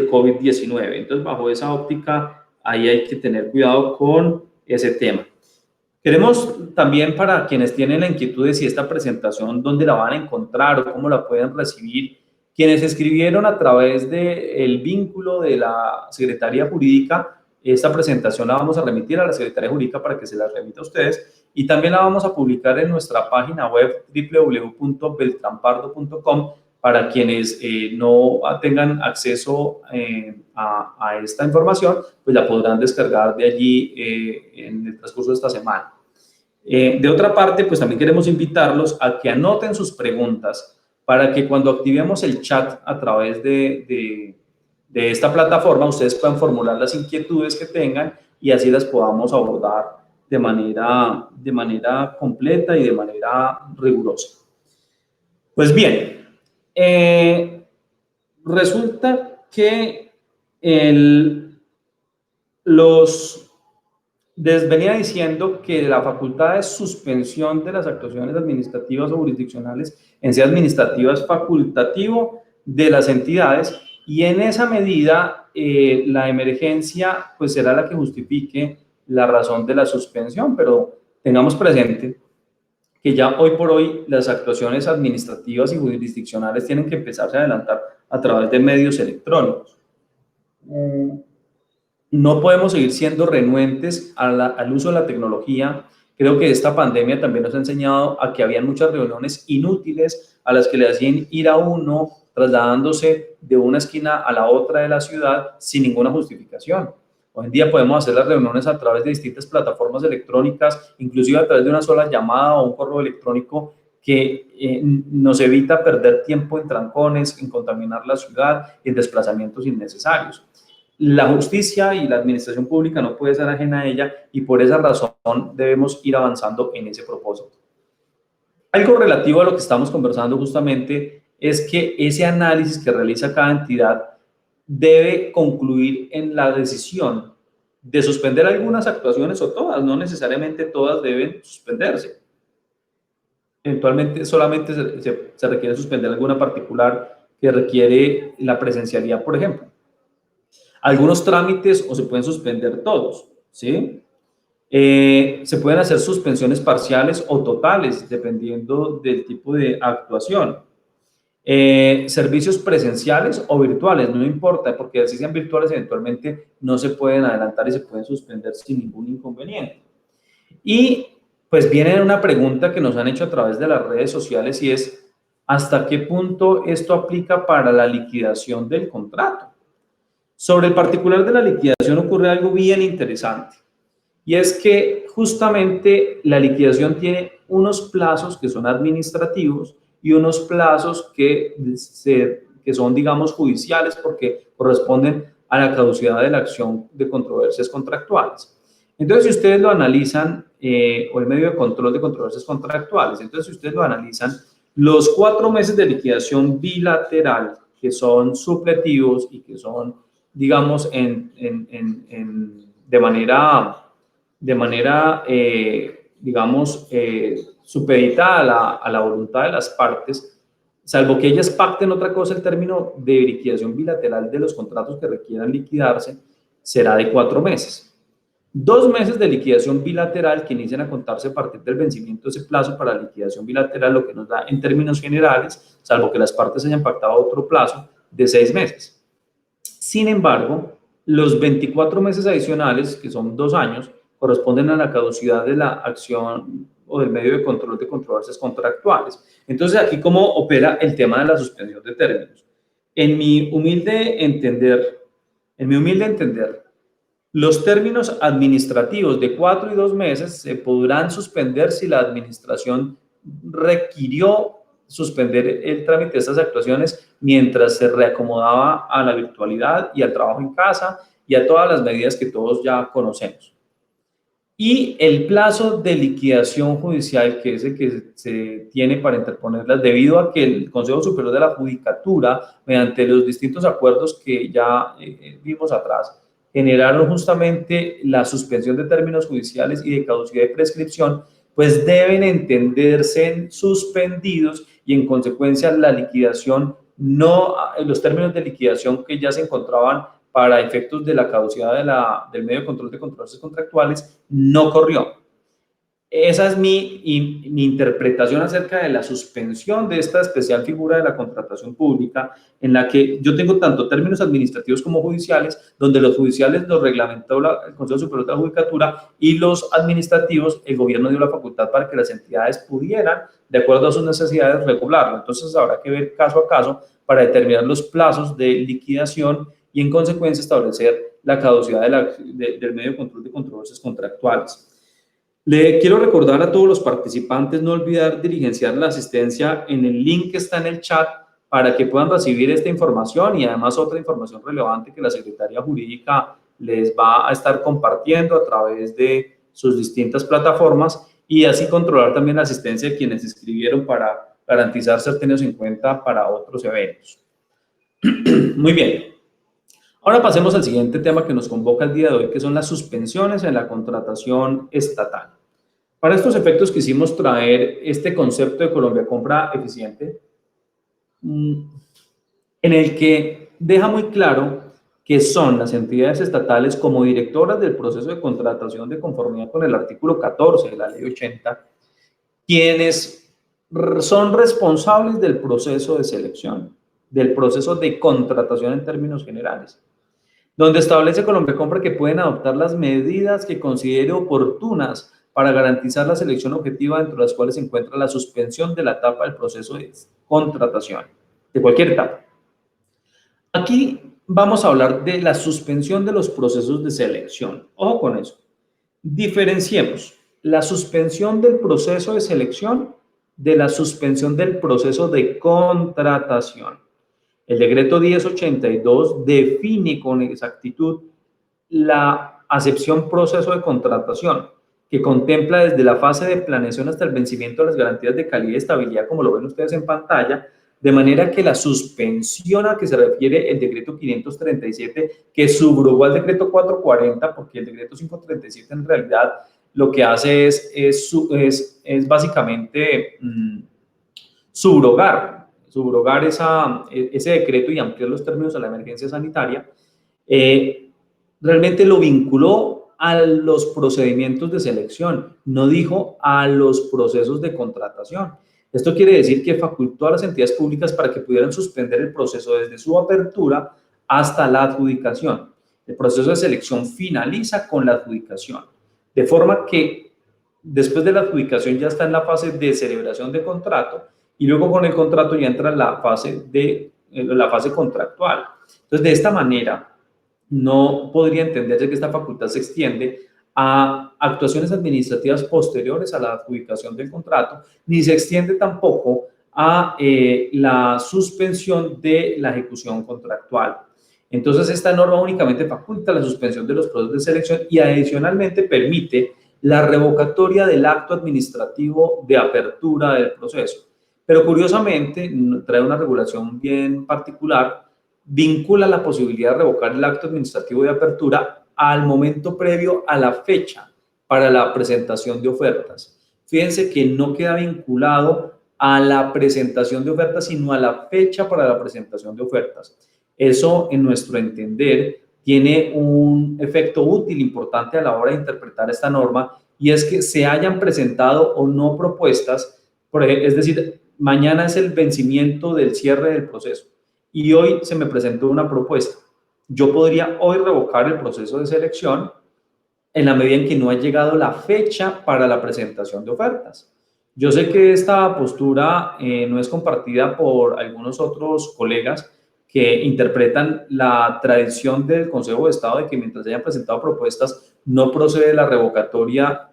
COVID-19. Entonces, bajo esa óptica, ahí hay que tener cuidado con ese tema. Queremos también, para quienes tienen la inquietud de si esta presentación, dónde la van a encontrar o cómo la pueden recibir, quienes escribieron a través del vínculo de la Secretaría Jurídica, esta presentación la vamos a remitir a la Secretaría Jurídica para que se la remita a ustedes y también la vamos a publicar en nuestra página web www.beltranpardo.com para quienes no tengan acceso a esta información, pues la podrán descargar de allí en el transcurso de esta semana. De otra parte, pues también queremos invitarlos a que anoten sus preguntas para que cuando activemos el chat a través de esta plataforma, ustedes puedan formular las inquietudes que tengan y así las podamos abordar de manera completa y de manera rigurosa. Pues bien, resulta que les venía diciendo que la facultad de suspensión de las actuaciones administrativas o jurisdiccionales en sede administrativa es facultativo de las entidades y en esa medida la emergencia pues será la que justifique la razón de la suspensión, pero tengamos presente que ya hoy por hoy las actuaciones administrativas y jurisdiccionales tienen que empezarse a adelantar a través de medios electrónicos. No podemos seguir siendo renuentes al uso de la tecnología. Creo que esta pandemia también nos ha enseñado a que había muchas reuniones inútiles a las que le hacían ir a uno trasladándose de una esquina a la otra de la ciudad sin ninguna justificación. Hoy en día podemos hacer las reuniones a través de distintas plataformas electrónicas, inclusive a través de una sola llamada o un correo electrónico que nos evita perder tiempo en trancones, en contaminar la ciudad y en desplazamientos innecesarios. La justicia y la administración pública no puede ser ajena a ella y por esa razón debemos ir avanzando en ese propósito. Algo relativo a lo que estamos conversando justamente es que ese análisis que realiza cada entidad debe concluir en la decisión de suspender algunas actuaciones o todas, no necesariamente todas deben suspenderse. Eventualmente solamente se requiere suspender alguna particular que requiere la presencialidad, por ejemplo. Algunos trámites o se pueden suspender todos, ¿sí? Se pueden hacer suspensiones parciales o totales, dependiendo del tipo de actuación. Servicios presenciales o virtuales, no importa, porque así sean virtuales, eventualmente no se pueden adelantar y se pueden suspender sin ningún inconveniente. Y pues viene una pregunta que nos han hecho a través de las redes sociales y es, ¿hasta qué punto esto aplica para la liquidación del contrato? Sobre el particular de la liquidación ocurre algo bien interesante. Y es que justamente la liquidación tiene unos plazos que son administrativos y unos plazos que son, digamos, judiciales porque corresponden a la caducidad de la acción de controversias contractuales. Entonces, si ustedes lo analizan, o el medio de control de controversias contractuales, entonces, si ustedes lo analizan, los 4 meses de liquidación bilateral, que son supletivos y que son, digamos, de manera digamos, supeditada a la voluntad de las partes, salvo que ellas pacten otra cosa, el término de liquidación bilateral de los contratos que requieran liquidarse será de 4 meses. 2 meses de liquidación bilateral que inician a contarse a partir del vencimiento de ese plazo para liquidación bilateral, lo que nos da en términos generales, salvo que las partes hayan pactado otro plazo, de 6 meses. Sin embargo, los 24 meses adicionales, que son 2 años, corresponden a la caducidad de la acción o del medio de control de controversias contractuales. Entonces, aquí, ¿cómo opera el tema de la suspensión de términos? En mi humilde entender, los términos administrativos de 4 y 2 meses se podrán suspender si la administración requirió suspender el trámite de estas actuaciones mientras se reacomodaba a la virtualidad y al trabajo en casa y a todas las medidas que todos ya conocemos. Y el plazo de liquidación judicial, que es el que se tiene para interponerlas, debido a que el Consejo Superior de la Judicatura, mediante los distintos acuerdos que ya vimos atrás, generaron justamente la suspensión de términos judiciales y de caducidad de prescripción, pues deben entenderse suspendidos y en consecuencia la liquidación, no, los términos de liquidación que ya se encontraban para efectos de la caducidad del medio de control de controversias contractuales, no corrió. Esa es mi interpretación acerca de la suspensión de esta especial figura de la contratación pública, en la que yo tengo tanto términos administrativos como judiciales, donde los judiciales los reglamentó el Consejo Superior de la Judicatura y los administrativos, el gobierno dio la facultad para que las entidades pudieran, de acuerdo a sus necesidades, regularlo. Entonces habrá que ver caso a caso para determinar los plazos de liquidación y en consecuencia establecer la caducidad del medio de control de controversias contractuales. Le quiero recordar a todos los participantes no olvidar diligenciar la asistencia en el link que está en el chat para que puedan recibir esta información y además otra información relevante que la Secretaría Jurídica les va a estar compartiendo a través de sus distintas plataformas y así controlar también la asistencia de quienes se inscribieron para garantizar ser tenidos en cuenta para otros eventos. Muy bien. Ahora pasemos al siguiente tema que nos convoca el día de hoy, que son las suspensiones en la contratación estatal. Para estos efectos quisimos traer este concepto de Colombia Compra Eficiente, en el que deja muy claro que son las entidades estatales como directoras del proceso de contratación de conformidad con el artículo 14 de la Ley 80, quienes son responsables del proceso de selección, del proceso de contratación en términos generales, donde establece Colombia Compra que pueden adoptar las medidas que considere oportunas para garantizar la selección objetiva, dentro de las cuales se encuentra la suspensión de la etapa del proceso de contratación, de cualquier etapa. Aquí vamos a hablar de la suspensión de los procesos de selección. Ojo con eso. Diferenciemos la suspensión del proceso de selección de la suspensión del proceso de contratación. El decreto 1082 define con exactitud la acepción proceso de contratación, que contempla desde la fase de planeación hasta el vencimiento de las garantías de calidad y estabilidad, como lo ven ustedes en pantalla, de manera que la suspensión a que se refiere el decreto 537, que subrogó al decreto 440, porque el decreto 537 en realidad lo que hace es básicamente subrogar ese decreto y ampliar los términos a la emergencia sanitaria, realmente lo vinculó a los procedimientos de selección, no dijo a los procesos de contratación. Esto quiere decir que facultó a las entidades públicas para que pudieran suspender el proceso desde su apertura hasta la adjudicación. El proceso de selección finaliza con la adjudicación, de forma que después de la adjudicación ya está en la fase de celebración de contrato y luego con el contrato ya entra la fase contractual. Entonces, de esta manera, no podría entenderse que esta facultad se extiende a actuaciones administrativas posteriores a la adjudicación del contrato, ni se extiende tampoco a la suspensión de la ejecución contractual. Entonces, esta norma únicamente faculta la suspensión de los procesos de selección y adicionalmente permite la revocatoria del acto administrativo de apertura del proceso. Pero curiosamente, trae una regulación bien particular, vincula la posibilidad de revocar el acto administrativo de apertura al momento previo a la fecha para la presentación de ofertas. Fíjense que no queda vinculado a la presentación de ofertas, sino a la fecha para la presentación de ofertas. Eso, en nuestro entender, tiene un efecto útil importante a la hora de interpretar esta norma, y es que se hayan presentado o no propuestas, es decir, mañana es el vencimiento del cierre del proceso y hoy se me presentó una propuesta. Yo podría hoy revocar el proceso de selección en la medida en que no ha llegado la fecha para la presentación de ofertas. Yo sé que esta postura no es compartida por algunos otros colegas que interpretan la tradición del Consejo de Estado de que mientras hayan presentado propuestas no procede la revocatoria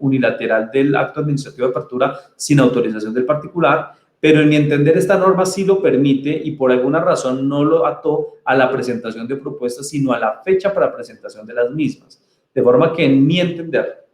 unilateral del acto administrativo de apertura sin autorización del particular, pero en mi entender esta norma sí lo permite y por alguna razón no lo ató a la presentación de propuestas, sino a la fecha para presentación de las mismas. De forma que en mi entender,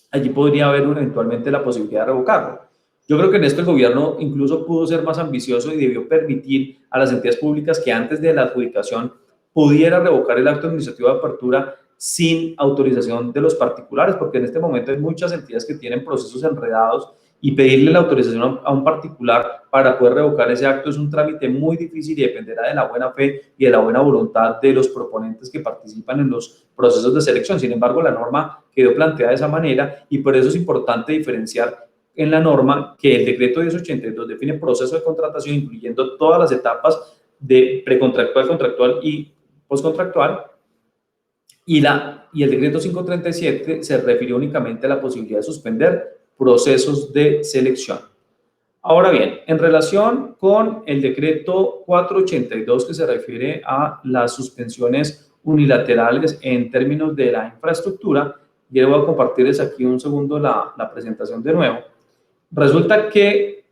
allí podría haber eventualmente la posibilidad de revocarlo. Yo creo que en esto el gobierno incluso pudo ser más ambicioso y debió permitir a las entidades públicas que antes de la adjudicación pudiera revocar el acto administrativo de apertura sin autorización de los particulares, porque en este momento hay muchas entidades que tienen procesos enredados y pedirle la autorización a un particular para poder revocar ese acto es un trámite muy difícil y dependerá de la buena fe y de la buena voluntad de los proponentes que participan en los procesos de selección. Sin embargo, la norma quedó planteada de esa manera y por eso es importante diferenciar en la norma que el decreto 1082 define proceso de contratación incluyendo todas las etapas de precontractual, contractual y postcontractual, y el decreto 537 se refirió únicamente a la posibilidad de suspender procesos de selección. Ahora bien, en relación con el decreto 482 que se refiere a las suspensiones unilaterales en términos de la infraestructura, yo voy a compartirles aquí un segundo la presentación de nuevo. Resulta que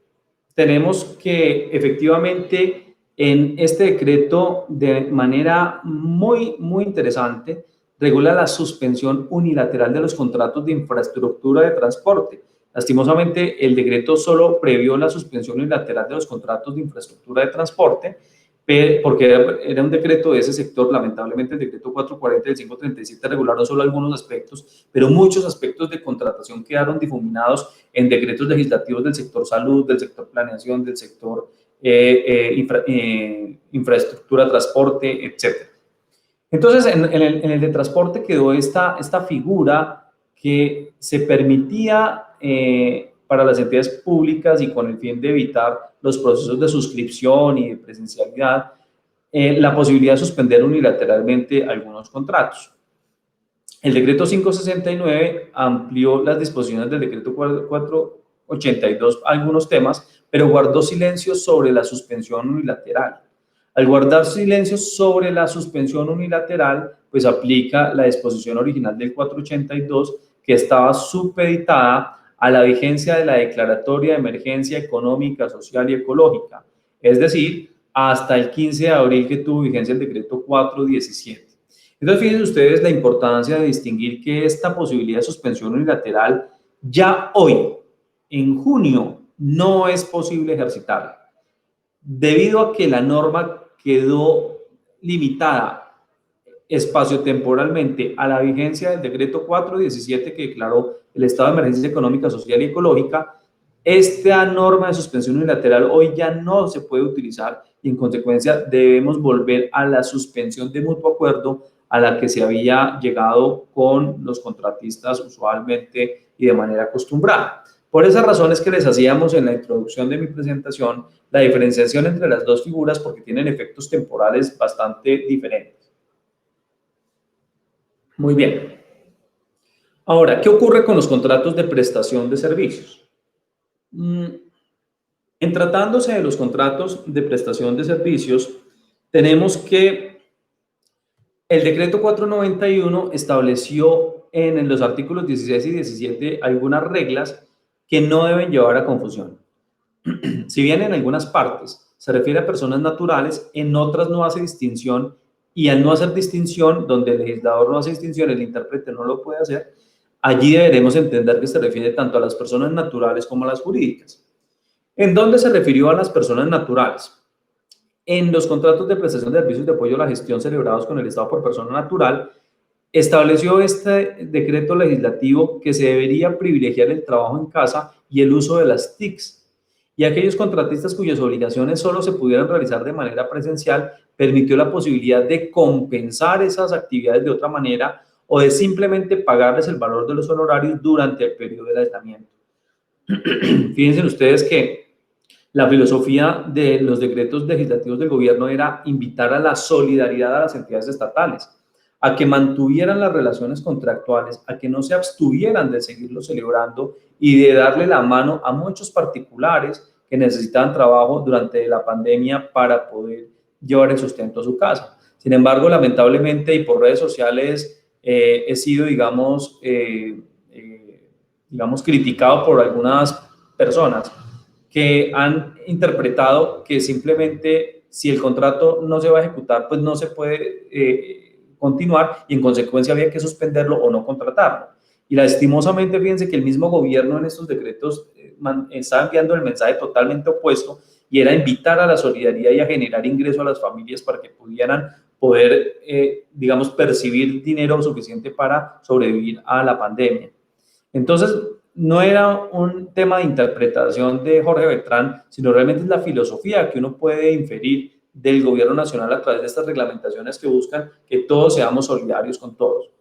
tenemos que efectivamente en este decreto de manera muy interesante regula la suspensión unilateral de los contratos de infraestructura de transporte. Lastimosamente, el decreto solo previó la suspensión unilateral de los contratos de infraestructura de transporte, porque era un decreto de ese sector. Lamentablemente, el decreto 440 y el 537 regularon solo algunos aspectos, pero muchos aspectos de contratación quedaron difuminados en decretos legislativos del sector salud, del sector planeación, del sector infraestructura, transporte, etc. Entonces, en el de transporte quedó esta figura que se permitía para las entidades públicas y con el fin de evitar los procesos de suscripción y de presencialidad, la posibilidad de suspender unilateralmente algunos contratos. El decreto 569 amplió las disposiciones del decreto 482 a algunos temas, pero guardó silencio sobre la suspensión unilateral. Al guardar silencio sobre la suspensión unilateral, pues aplica la disposición original del 482 que estaba supeditada a la vigencia de la declaratoria de emergencia económica, social y ecológica, es decir, hasta el 15 de abril que tuvo vigencia el decreto 417. Entonces, fíjense ustedes la importancia de distinguir que esta posibilidad de suspensión unilateral ya hoy, en junio, no es posible ejercitarla, debido a que la norma quedó limitada espaciotemporalmente a la vigencia del decreto 417 que declaró el estado de emergencia económica, social y ecológica. Esta norma de suspensión unilateral hoy ya no se puede utilizar y en consecuencia debemos volver a la suspensión de mutuo acuerdo a la que se había llegado con los contratistas usualmente y de manera acostumbrada. Por esas razones que les hacíamos en la introducción de mi presentación, la diferenciación entre las dos figuras porque tienen efectos temporales bastante diferentes. Muy bien. Ahora, ¿qué ocurre con los contratos de prestación de servicios? En tratándose de los contratos de prestación de servicios, tenemos que el decreto 491 estableció en los artículos 16 y 17 algunas reglas que no deben llevar a confusión. Si bien en algunas partes se refiere a personas naturales, en otras no hace distinción, y al no hacer distinción, donde el legislador no hace distinción, el intérprete no lo puede hacer, allí deberemos entender que se refiere tanto a las personas naturales como a las jurídicas. ¿En dónde se refirió a las personas naturales? En los contratos de prestación de servicios de apoyo a la gestión celebrados con el Estado por persona natural, estableció este decreto legislativo que se debería privilegiar el trabajo en casa y el uso de las TICs, y aquellos contratistas cuyas obligaciones solo se pudieran realizar de manera presencial, permitió la posibilidad de compensar esas actividades de otra manera o de simplemente pagarles el valor de los honorarios durante el periodo de aislamiento. Fíjense ustedes que la filosofía de los decretos legislativos del gobierno era invitar a la solidaridad a las entidades estatales, a que mantuvieran las relaciones contractuales, a que no se abstuvieran de seguirlo celebrando y de darle la mano a muchos particulares que necesitaban trabajo durante la pandemia para poder llevar el sustento a su casa. Sin embargo, lamentablemente y por redes sociales he sido, digamos, criticado por algunas personas que han interpretado que simplemente si el contrato no se va a ejecutar, pues no se puede continuar y en consecuencia había que suspenderlo o no contratarlo. Y lastimosamente, fíjense que el mismo gobierno en estos decretos está enviando el mensaje totalmente opuesto y era invitar a la solidaridad y a generar ingreso a las familias para que pudieran poder, digamos, percibir dinero suficiente para sobrevivir a la pandemia. Entonces, no era un tema de interpretación de Jorge Beltrán, sino realmente es la filosofía que uno puede inferir del gobierno nacional a través de estas reglamentaciones que buscan que todos seamos solidarios con todos.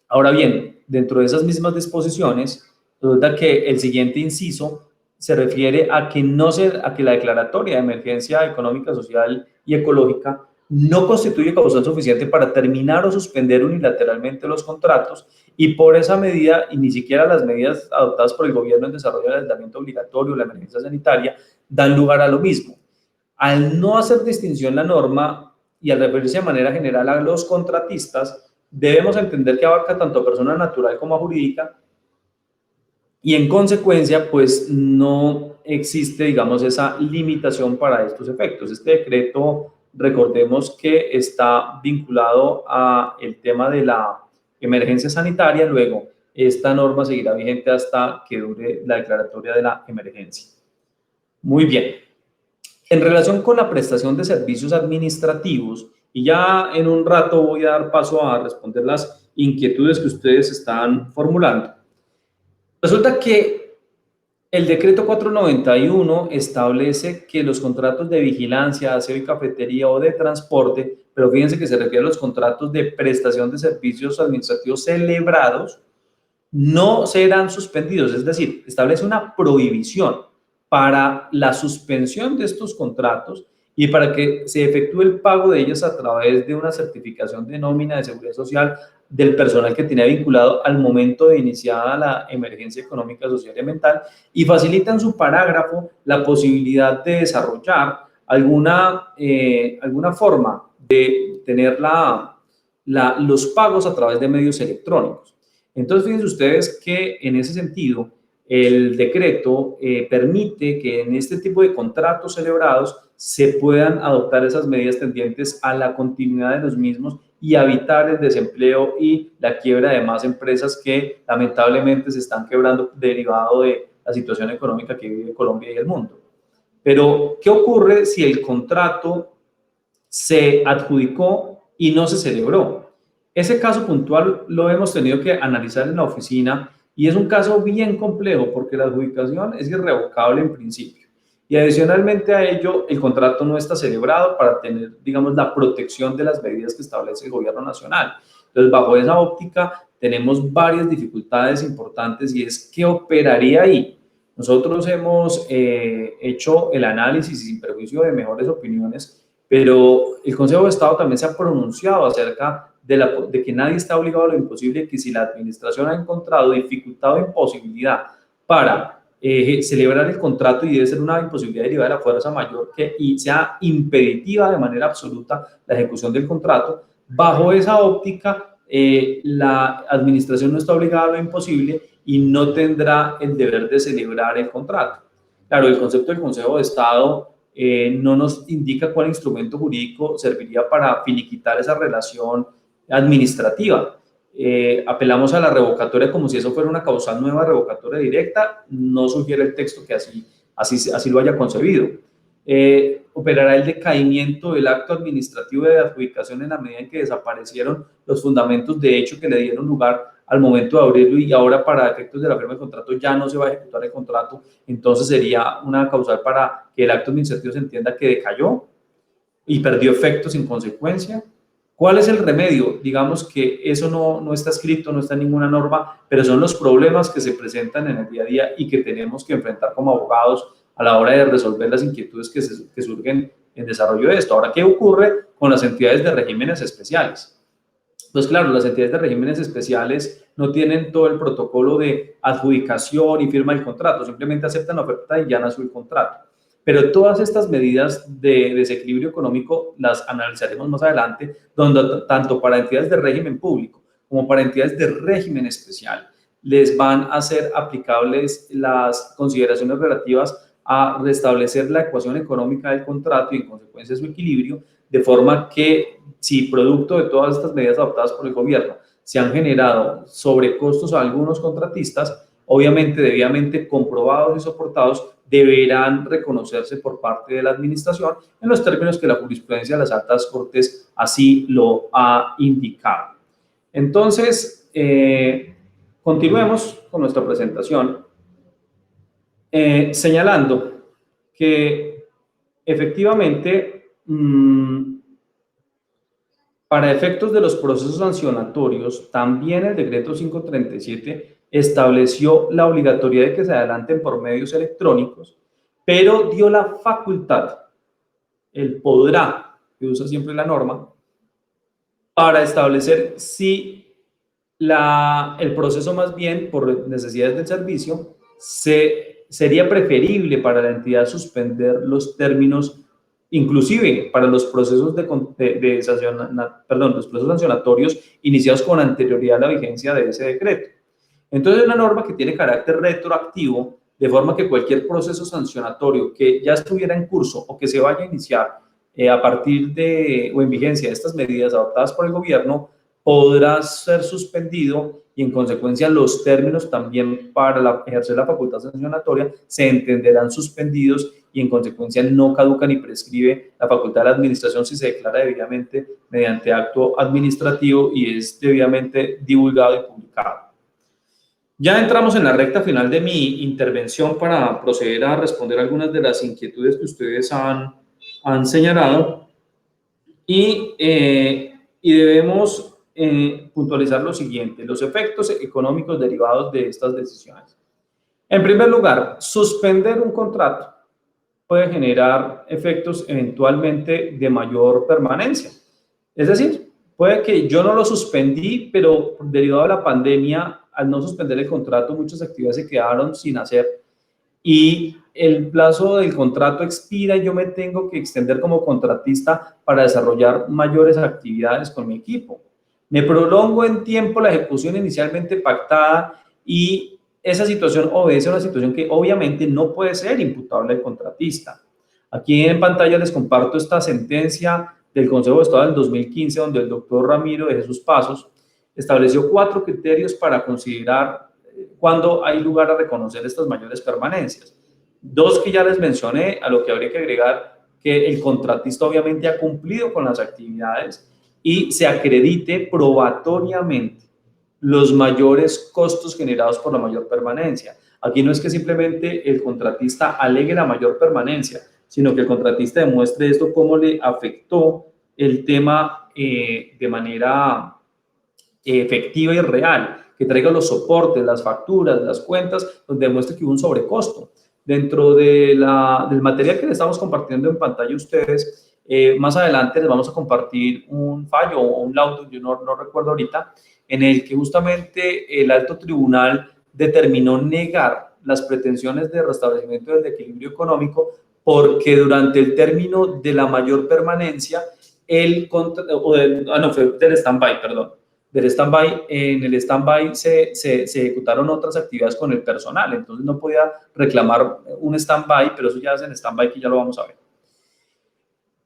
Ahora bien, dentro de esas mismas disposiciones, resulta que el siguiente inciso se refiere a que la declaratoria de emergencia económica, social y ecológica no constituye causal suficiente para terminar o suspender unilateralmente los contratos, y por esa medida, y ni siquiera las medidas adoptadas por el gobierno en desarrollo del aislamiento obligatorio o la emergencia sanitaria, dan lugar a lo mismo. Al no hacer distinción la norma y al referirse de manera general a los contratistas, debemos entender que abarca tanto a persona natural como a jurídica, y en consecuencia, pues no existe, digamos, esa limitación para estos efectos. Este decreto, recordemos que está vinculado a el tema de la emergencia sanitaria. Luego, esta norma seguirá vigente hasta que dure la declaratoria de la emergencia. Muy bien. En relación con la prestación de servicios administrativos, y ya en un rato voy a dar paso a responder las inquietudes que ustedes están formulando. Resulta que el decreto 491 establece que los contratos de vigilancia, aseo y cafetería o de transporte, pero fíjense que se refiere a los contratos de prestación de servicios administrativos celebrados, no serán suspendidos, es decir, establece una prohibición para la suspensión de estos contratos y para que se efectúe el pago de ellos a través de una certificación de nómina de seguridad social del personal que tenía vinculado al momento de iniciada la emergencia económica, social y ambiental, y facilita en su parágrafo la posibilidad de desarrollar alguna forma de tener los pagos a través de medios electrónicos. Entonces, fíjense ustedes que en ese sentido, el decreto permite que en este tipo de contratos celebrados se puedan adoptar esas medidas tendientes a la continuidad de los mismos y evitar el desempleo y la quiebra de más empresas que lamentablemente se están quebrando derivado de la situación económica que vive Colombia y el mundo. Pero, ¿qué ocurre si el contrato se adjudicó y no se celebró? Ese caso puntual lo hemos tenido que analizar en la oficina y es un caso bien complejo porque la adjudicación es irrevocable en principio. Y adicionalmente a ello, el contrato no está celebrado para tener, digamos, la protección de las medidas que establece el gobierno nacional. Entonces, bajo esa óptica, tenemos varias dificultades importantes y es qué operaría ahí. Nosotros hemos hecho el análisis sin perjuicio de mejores opiniones, pero el Consejo de Estado también se ha pronunciado acerca de que nadie está obligado a lo imposible, que si la administración ha encontrado dificultad o imposibilidad para celebrar el contrato y debe ser una imposibilidad derivada de la fuerza mayor que y sea impeditiva de manera absoluta la ejecución del contrato, bajo esa óptica la administración no está obligada a lo imposible y no tendrá el deber de celebrar el contrato. Claro, el concepto del Consejo de Estado no nos indica cuál instrumento jurídico serviría para finiquitar esa relación administrativa. Apelamos a la revocatoria como si eso fuera una causal nueva, revocatoria directa, no sugiere el texto que así lo haya concebido. Operará el decaimiento del acto administrativo de adjudicación en la medida en que desaparecieron los fundamentos de hecho que le dieron lugar al momento de abrirlo y ahora para efectos de la firma del contrato ya no se va a ejecutar el contrato, entonces sería una causal para que el acto administrativo se entienda que decayó y perdió efectos en consecuencia. ¿Cuál es el remedio? Digamos que eso no está escrito, no está en ninguna norma, pero son los problemas que se presentan en el día a día y que tenemos que enfrentar como abogados a la hora de resolver las inquietudes que surgen en desarrollo de esto. Ahora, ¿qué ocurre con las entidades de regímenes especiales? Pues claro, las entidades de regímenes especiales no tienen todo el protocolo de adjudicación y firma del contrato, simplemente aceptan la oferta y ya nació el contrato. Pero todas estas medidas de desequilibrio económico las analizaremos más adelante, donde tanto para entidades de régimen público como para entidades de régimen especial les van a ser aplicables las consideraciones relativas a restablecer la ecuación económica del contrato y en consecuencia su equilibrio, de forma que si producto de todas estas medidas adoptadas por el gobierno se han generado sobrecostos a algunos contratistas, obviamente debidamente comprobados y soportados, deberán reconocerse por parte de la administración en los términos que la jurisprudencia de las altas cortes así lo ha indicado. Entonces, continuemos con nuestra presentación señalando que efectivamente para efectos de los procesos sancionatorios, también el decreto 537 estableció la obligatoriedad de que se adelanten por medios electrónicos, pero dio la facultad, el podrá, que usa siempre la norma, para establecer si el proceso más bien por necesidades del servicio sería preferible para la entidad suspender los términos, inclusive para los procesos los procesos sancionatorios iniciados con anterioridad a la vigencia de ese decreto. Entonces, es una norma que tiene carácter retroactivo, de forma que cualquier proceso sancionatorio que ya estuviera en curso o que se vaya a iniciar a partir de o en vigencia de estas medidas adoptadas por el gobierno podrá ser suspendido y en consecuencia los términos también para ejercer la facultad sancionatoria se entenderán suspendidos y en consecuencia no caduca ni prescribe la facultad de la administración si se declara debidamente mediante acto administrativo y es debidamente divulgado y publicado. Ya entramos en la recta final de mi intervención para proceder a responder algunas de las inquietudes que ustedes han señalado y debemos puntualizar lo siguiente, los efectos económicos derivados de estas decisiones. En primer lugar, suspender un contrato puede generar efectos eventualmente de mayor permanencia. Es decir, puede que yo no lo suspendí, pero derivado de la pandemia, al no suspender el contrato, muchas actividades se quedaron sin hacer y el plazo del contrato expira y yo me tengo que extender como contratista para desarrollar mayores actividades con mi equipo. Me prolongo en tiempo la ejecución inicialmente pactada y esa situación obedece a una situación que obviamente no puede ser imputable al contratista. Aquí en pantalla les comparto esta sentencia del Consejo de Estado del 2015, donde el doctor Ramiro de Jesús Pasos estableció 4 criterios para considerar cuándo hay lugar a reconocer estas mayores permanencias. 2 que ya les mencioné, a lo que habría que agregar que el contratista obviamente ha cumplido con las actividades y se acredite probatoriamente los mayores costos generados por la mayor permanencia. Aquí no es que simplemente el contratista alegue la mayor permanencia, sino que el contratista demuestre esto cómo le afectó el tema de manera efectiva y real, que traiga los soportes, las facturas, las cuentas, donde demuestre que hubo un sobrecosto. Dentro del material que les estamos compartiendo en pantalla a ustedes, más adelante les vamos a compartir un fallo o un laudo, yo no recuerdo ahorita, en el que justamente el alto tribunal determinó negar las pretensiones de restablecimiento del equilibrio económico porque durante el término de la mayor permanencia, del stand-by, perdón, del stand-by, en el stand-by se ejecutaron otras actividades con el personal, entonces no podía reclamar un stand-by, pero eso ya es en stand-by que ya lo vamos a ver.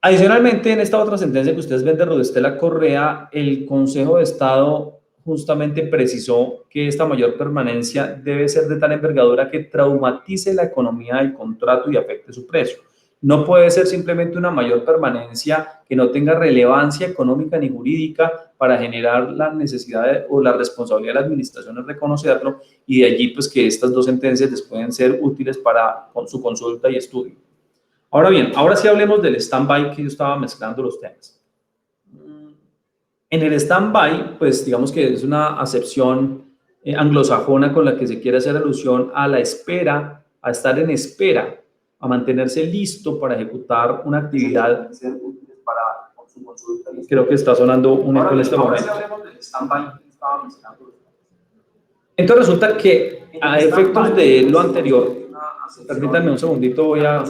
Adicionalmente, en esta otra sentencia que ustedes ven de Rodestela Correa, el Consejo de Estado justamente precisó que esta mayor permanencia debe ser de tal envergadura que traumatice la economía del contrato y afecte su precio. No puede ser simplemente una mayor permanencia que no tenga relevancia económica ni jurídica para generar la necesidad o la responsabilidad de la administración en reconocerlo, y de allí pues que estas 2 sentencias les pueden ser útiles para su consulta y estudio. Ahora bien, ahora sí hablemos del stand-by, que yo estaba mezclando los temas. En el stand-by, pues digamos que es una acepción anglosajona con la que se quiere hacer alusión a la espera, a estar en espera, a mantenerse listo para ejecutar una actividad. Creo que está sonando un eco en este momento. Entonces resulta que a efectos de lo anterior, permítanme un segundito, voy a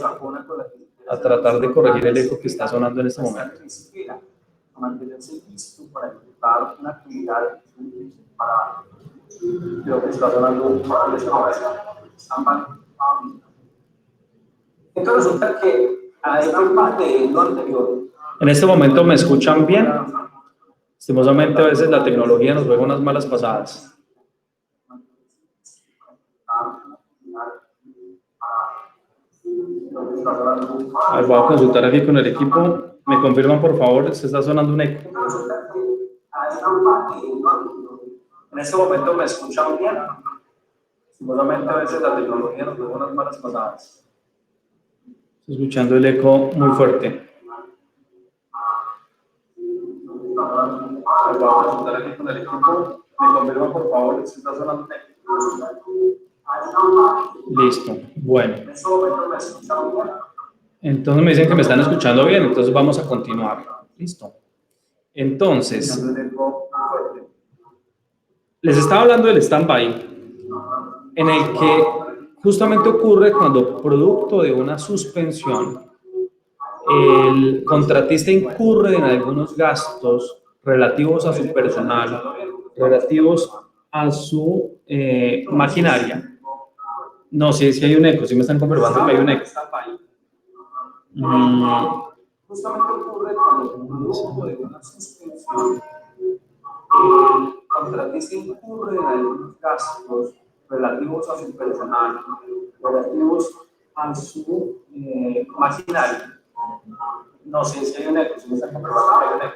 tratar de corregir el eco que está sonando en este momento. A mantenerse listo para ejecutar una actividad para lo que está sonando en este momento. Entonces resulta que a efectos de lo anterior. En este momento me escuchan bien. Estimosamente a veces la tecnología nos juega unas malas pasadas. A ver, voy a consultar aquí con el equipo. ¿Me confirman, por favor? ¿Se está sonando un eco? En este momento me escuchan bien. Seguramente a veces la tecnología nos da unas malas pasadas. Estoy escuchando el eco muy fuerte. Voy a consultar aquí con el equipo. ¿Me confirman, por favor? ¿Se está sonando un eco? Listo. Bueno. En este momento me escuchan bien. Entonces me dicen que me están escuchando bien, entonces vamos a continuar. Listo. Entonces, les estaba hablando del stand-by, en el que justamente ocurre cuando, producto de una suspensión, el contratista incurre en algunos gastos relativos a su personal, relativos a su maquinaria. No, sí hay un eco, sí me están comprobando que hay un eco. Justamente ocurre cuando de una suspensión, el contratista incurre en algunos gastos relativos a su personal, relativos a su maquinaria. No sé si hay un eco, si me están comprobando que hay un eco.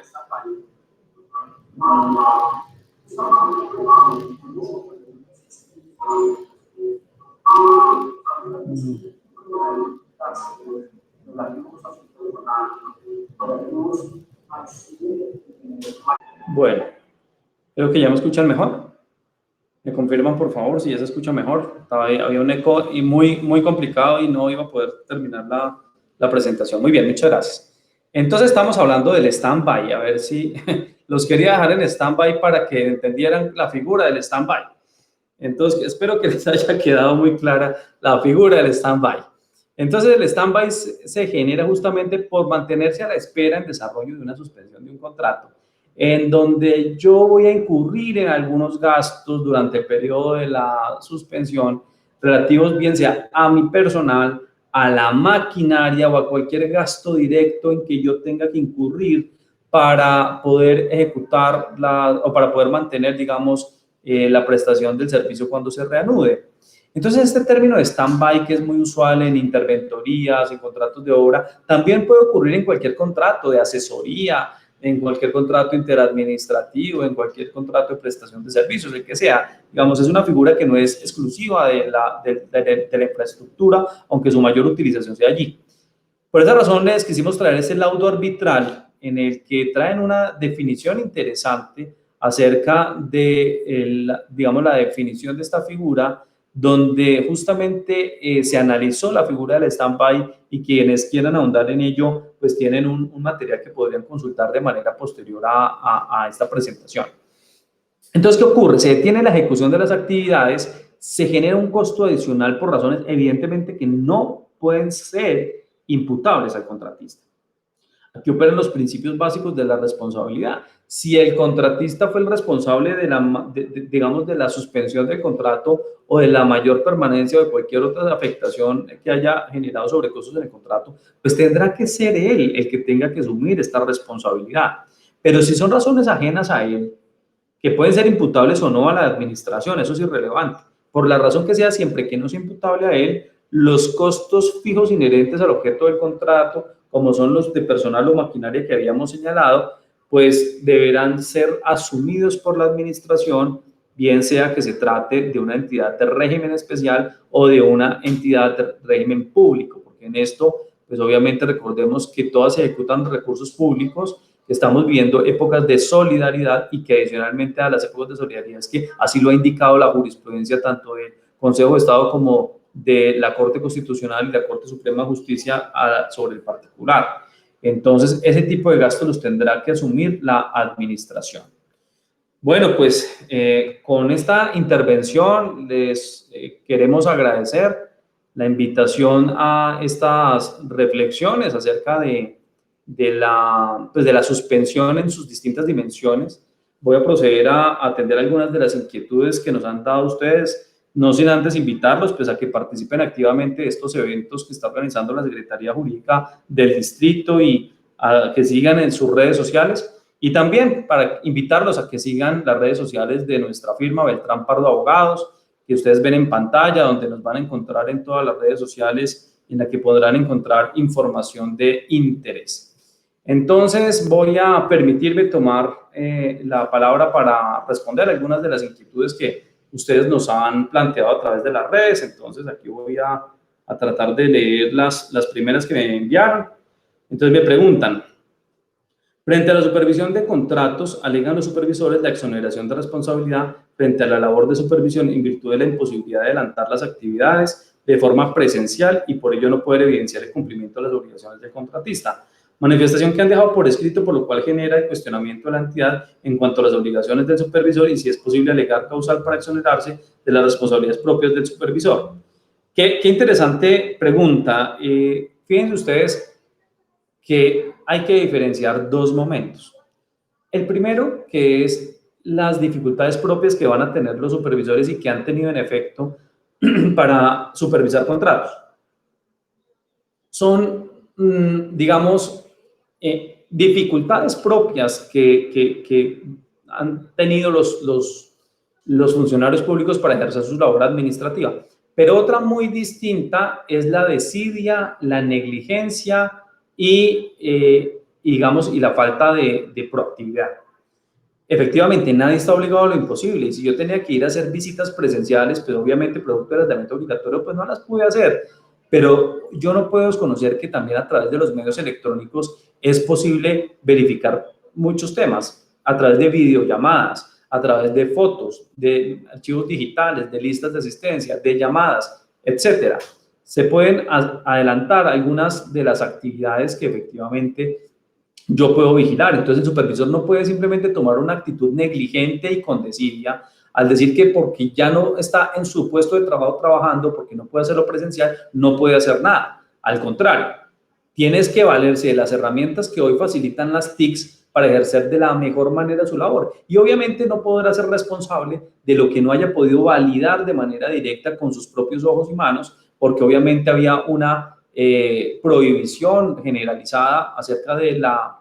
Bueno, creo que ya me escuchan mejor. ¿Me confirman, por favor, si ya se escucha mejor? Había un eco y muy complicado y no iba a poder terminar la presentación. Muy bien, muchas gracias. Entonces estamos hablando del stand-by. A ver si los quería dejar en stand-by para que entendieran la figura del stand-by. Entonces, espero que les haya quedado muy clara la figura del stand-by. Entonces, el stand-by se genera justamente por mantenerse a la espera en desarrollo de una suspensión de un contrato, en donde yo voy a incurrir en algunos gastos durante el periodo de la suspensión relativos bien sea a mi personal, a la maquinaria o a cualquier gasto directo en que yo tenga que incurrir para poder ejecutar o para poder mantener, digamos, la prestación del servicio cuando se reanude. Entonces, este término de stand-by, que es muy usual en interventorías, en contratos de obra, también puede ocurrir en cualquier contrato de asesoría, en cualquier contrato interadministrativo, en cualquier contrato de prestación de servicios, el que sea. Digamos, es una figura que no es exclusiva de la infraestructura, aunque su mayor utilización sea allí. Por esa razón les quisimos traer ese laudo arbitral en el que traen una definición interesante acerca de, digamos, la definición de esta figura, donde justamente se analizó la figura del stand-by y quienes quieran ahondar en ello, pues tienen un material que podrían consultar de manera posterior a esta presentación. Entonces, ¿qué ocurre? Se detiene la ejecución de las actividades, se genera un costo adicional por razones evidentemente que no pueden ser imputables al contratista. Aquí operan los principios básicos de la responsabilidad. Si el contratista fue el responsable digamos, de la suspensión del contrato o de la mayor permanencia o de cualquier otra afectación que haya generado sobrecostos en el contrato, pues tendrá que ser él el que tenga que asumir esta responsabilidad. Pero si son razones ajenas a él, que pueden ser imputables o no a la administración, eso es irrelevante. Por la razón que sea, siempre que no sea imputable a él, los costos fijos inherentes al objeto del contrato, como son los de personal o maquinaria que habíamos señalado, pues deberán ser asumidos por la administración, bien sea que se trate de una entidad de régimen especial o de una entidad de régimen público, porque en esto, pues obviamente recordemos que todas se ejecutan recursos públicos. Estamos viviendo épocas de solidaridad y que adicionalmente a las épocas de solidaridad es que así lo ha indicado la jurisprudencia tanto del Consejo de Estado como de la Corte Constitucional y la Corte Suprema de Justicia sobre el particular. Entonces, ese tipo de gastos los tendrá que asumir la administración. Bueno, pues con esta intervención les queremos agradecer la invitación a estas reflexiones acerca de la suspensión en sus distintas dimensiones. Voy a proceder a atender algunas de las inquietudes que nos han dado ustedes, no sin antes invitarlos pues, a que participen activamente de estos eventos que está organizando la Secretaría Jurídica del Distrito y a que sigan en sus redes sociales. Y también para invitarlos a que sigan las redes sociales de nuestra firma Beltrán Pardo Abogados, que ustedes ven en pantalla, donde nos van a encontrar en todas las redes sociales, en la que podrán encontrar información de interés. Entonces voy a permitirme tomar la palabra para responder algunas de las inquietudes que ustedes nos han planteado a través de las redes. Entonces aquí voy a tratar de leer las primeras que me enviaron. Entonces me preguntan, frente a la supervisión de contratos, alegan los supervisores la exoneración de responsabilidad frente a la labor de supervisión en virtud de la imposibilidad de adelantar las actividades de forma presencial y por ello no poder evidenciar el cumplimiento de las obligaciones del contratista. Manifestación que han dejado por escrito, por lo cual genera el cuestionamiento de la entidad en cuanto a las obligaciones del supervisor y si es posible alegar causal para exonerarse de las responsabilidades propias del supervisor. Qué interesante pregunta. Fíjense ustedes que hay que diferenciar dos momentos. El primero, que es las dificultades propias que van a tener los supervisores y que han tenido en efecto para supervisar contratos. Son, digamos, dificultades propias que han tenido los funcionarios públicos para ejercer su labor administrativa. Pero otra muy distinta es la desidia, la negligencia y la falta de proactividad. Efectivamente, nadie está obligado a lo imposible. Y si yo tenía que ir a hacer visitas presenciales, pues obviamente producto del aislamiento obligatorio, pues no las pude hacer. Pero yo no puedo desconocer que también a través de los medios electrónicos es posible verificar muchos temas, a través de videollamadas, a través de fotos, de archivos digitales, de listas de asistencia, de llamadas, etcétera. Se pueden adelantar algunas de las actividades que efectivamente yo puedo vigilar. Entonces el supervisor no puede simplemente tomar una actitud negligente y con desidia al decir que porque ya no está en su puesto de trabajo trabajando, porque no puede hacerlo presencial, no puede hacer nada. Al contrario, tienes que valerse de las herramientas que hoy facilitan las TICs para ejercer de la mejor manera su labor. Y obviamente no podrá ser responsable de lo que no haya podido validar de manera directa con sus propios ojos y manos, porque obviamente había una prohibición generalizada acerca de la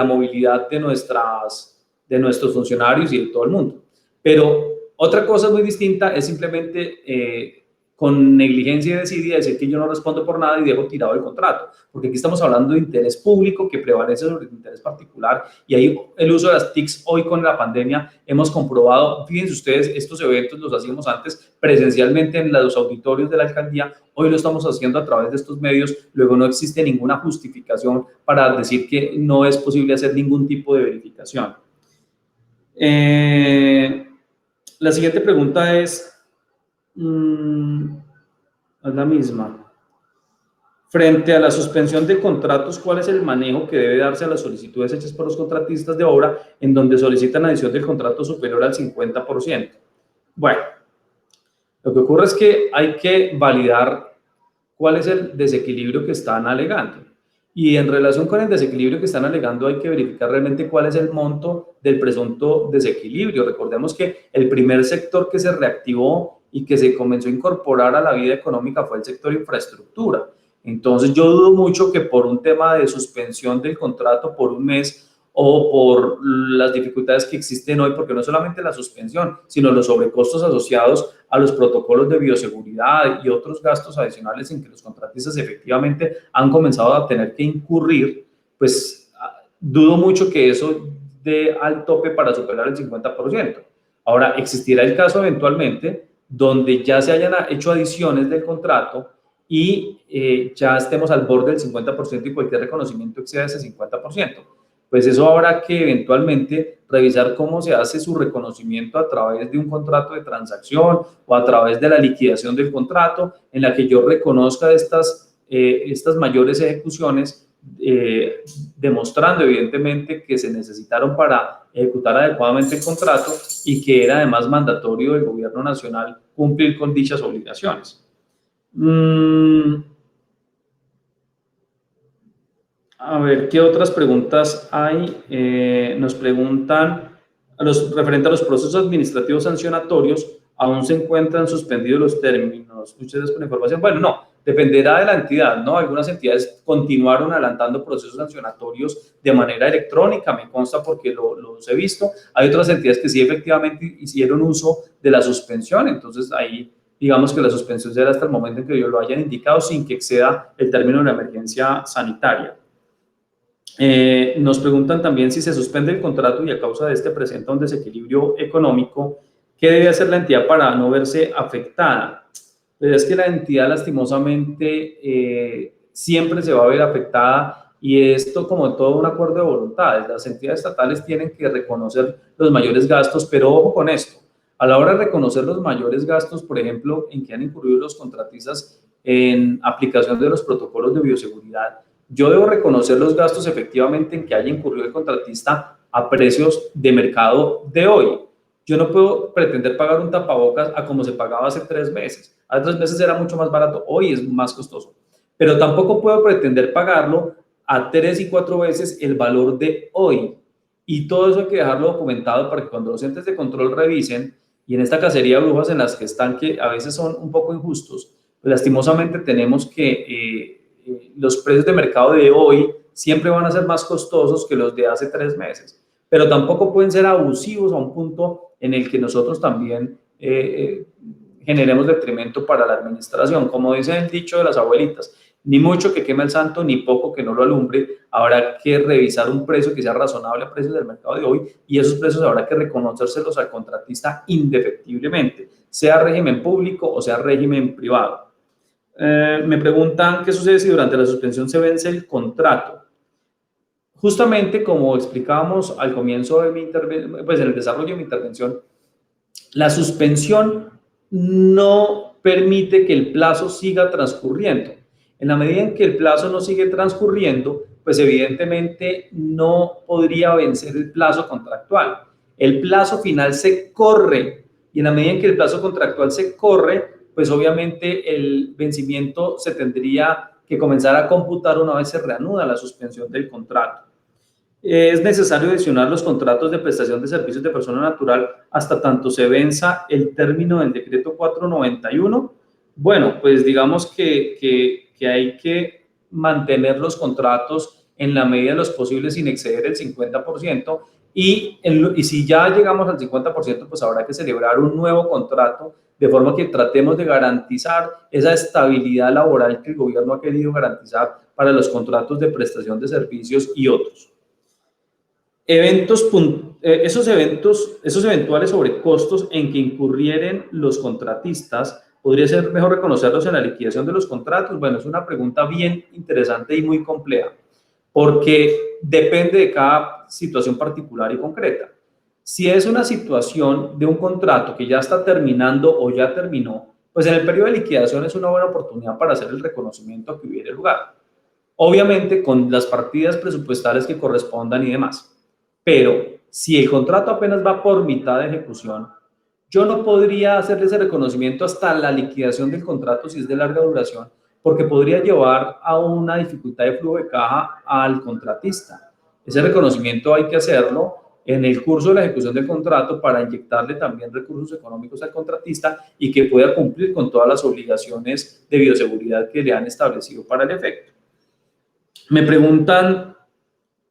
movilidad de nuestros funcionarios y de todo el mundo. Pero otra cosa muy distinta es simplemente con negligencia y desidia decir que yo no respondo por nada y dejo tirado el contrato, porque aquí estamos hablando de interés público que prevalece sobre el interés particular, y ahí el uso de las TICs hoy con la pandemia hemos comprobado. Fíjense ustedes, estos eventos los hacíamos antes presencialmente en los auditorios de la alcaldía, hoy lo estamos haciendo a través de estos medios, luego no existe ninguna justificación para decir que no es posible hacer ningún tipo de verificación. La siguiente pregunta es la misma. Frente a la suspensión de contratos, ¿cuál es el manejo que debe darse a las solicitudes hechas por los contratistas de obra en donde solicitan adición del contrato superior al 50%? Bueno, lo que ocurre es que hay que validar cuál es el desequilibrio que están alegando. Y en relación con el desequilibrio que están alegando, hay que verificar realmente cuál es el monto del presunto desequilibrio. Recordemos que el primer sector que se reactivó y que se comenzó a incorporar a la vida económica fue el sector infraestructura. Entonces, yo dudo mucho que por un tema de suspensión del contrato por un mes o por las dificultades que existen hoy, porque no solamente la suspensión, sino los sobrecostos asociados a los protocolos de bioseguridad y otros gastos adicionales en que los contratistas efectivamente han comenzado a tener que incurrir, pues dudo mucho que eso dé al tope para superar el 50%. Ahora, existirá el caso eventualmente donde ya se hayan hecho adiciones del contrato y ya estemos al borde del 50% y cualquier reconocimiento exceda ese 50%. Pues eso habrá que eventualmente revisar cómo se hace su reconocimiento a través de un contrato de transacción o a través de la liquidación del contrato, en la que yo reconozca estas mayores ejecuciones, demostrando evidentemente que se necesitaron para ejecutar adecuadamente el contrato y que era además mandatorio del gobierno nacional cumplir con dichas obligaciones. A ver, ¿qué otras preguntas hay? Nos preguntan, referente a los procesos administrativos sancionatorios, ¿aún se encuentran suspendidos los términos? Muchas gracias por la información. Bueno, no, dependerá de la entidad, ¿no? Algunas entidades continuaron adelantando procesos sancionatorios de manera electrónica, me consta porque los he visto. Hay otras entidades que sí efectivamente hicieron uso de la suspensión, entonces ahí digamos que la suspensión será hasta el momento en que ellos lo hayan indicado sin que exceda el término de la emergencia sanitaria. Nos preguntan también si se suspende el contrato y a causa de este presenta un desequilibrio económico, ¿qué debe hacer la entidad para no verse afectada? Pues es que la entidad lastimosamente siempre se va a ver afectada, y esto como todo un acuerdo de voluntades. Las entidades estatales tienen que reconocer los mayores gastos, pero ojo con esto, a la hora de reconocer los mayores gastos, por ejemplo, en que han incurrido los contratistas en aplicación de los protocolos de bioseguridad, yo debo reconocer los gastos efectivamente en que haya incurrido el contratista a precios de mercado de hoy. Yo no puedo pretender pagar un tapabocas a como se pagaba hace 3 meses. Hace 3 meses era mucho más barato, hoy es más costoso. Pero tampoco puedo pretender pagarlo a 3 y 4 veces el valor de hoy. Y todo eso hay que dejarlo documentado para que cuando los entes de control revisen, y en esta cacería de brujas en las que están, que a veces son un poco injustos, pues lastimosamente tenemos que los precios de mercado de hoy siempre van a ser más costosos que los de hace 3 meses, pero tampoco pueden ser abusivos a un punto en el que nosotros también generemos detrimento para la administración. Como dice el dicho de las abuelitas, ni mucho que queme el santo, ni poco que no lo alumbre. Habrá que revisar un precio que sea razonable a precios del mercado de hoy, y esos precios habrá que reconocérselos al contratista indefectiblemente, sea régimen público o sea régimen privado. Me preguntan qué sucede si durante la suspensión se vence el contrato. Justamente como explicábamos al comienzo de mi intervención, pues en el desarrollo de mi intervención, la suspensión no permite que el plazo siga transcurriendo. En la medida en que el plazo no sigue transcurriendo, pues evidentemente no podría vencer el plazo contractual. El plazo final se corre, y en la medida en que el plazo contractual se corre, pues obviamente el vencimiento se tendría que comenzar a computar una vez se reanuda la suspensión del contrato. Es necesario adicionar los contratos de prestación de servicios de persona natural hasta tanto se venza el término del decreto 491. Bueno, pues digamos que hay que mantener los contratos en la medida de los posibles sin exceder el 50% y si ya llegamos al 50%, pues habrá que celebrar un nuevo contrato de forma que tratemos de garantizar esa estabilidad laboral que el gobierno ha querido garantizar para los contratos de prestación de servicios y otros. Esos eventuales sobrecostos en que incurrieren los contratistas, ¿podría ser mejor reconocerlos en la liquidación de los contratos? Bueno, es una pregunta bien interesante y muy compleja, porque depende de cada situación particular y concreta. Si es una situación de un contrato que ya está terminando o ya terminó, pues en el periodo de liquidación es una buena oportunidad para hacer el reconocimiento que hubiera lugar. Obviamente con las partidas presupuestales que correspondan y demás. Pero si el contrato apenas va por mitad de ejecución, yo no podría hacerle ese reconocimiento hasta la liquidación del contrato si es de larga duración, porque podría llevar a una dificultad de flujo de caja al contratista. Ese reconocimiento hay que hacerlo en el curso de la ejecución del contrato para inyectarle también recursos económicos al contratista y que pueda cumplir con todas las obligaciones de bioseguridad que le han establecido para el efecto. Me preguntan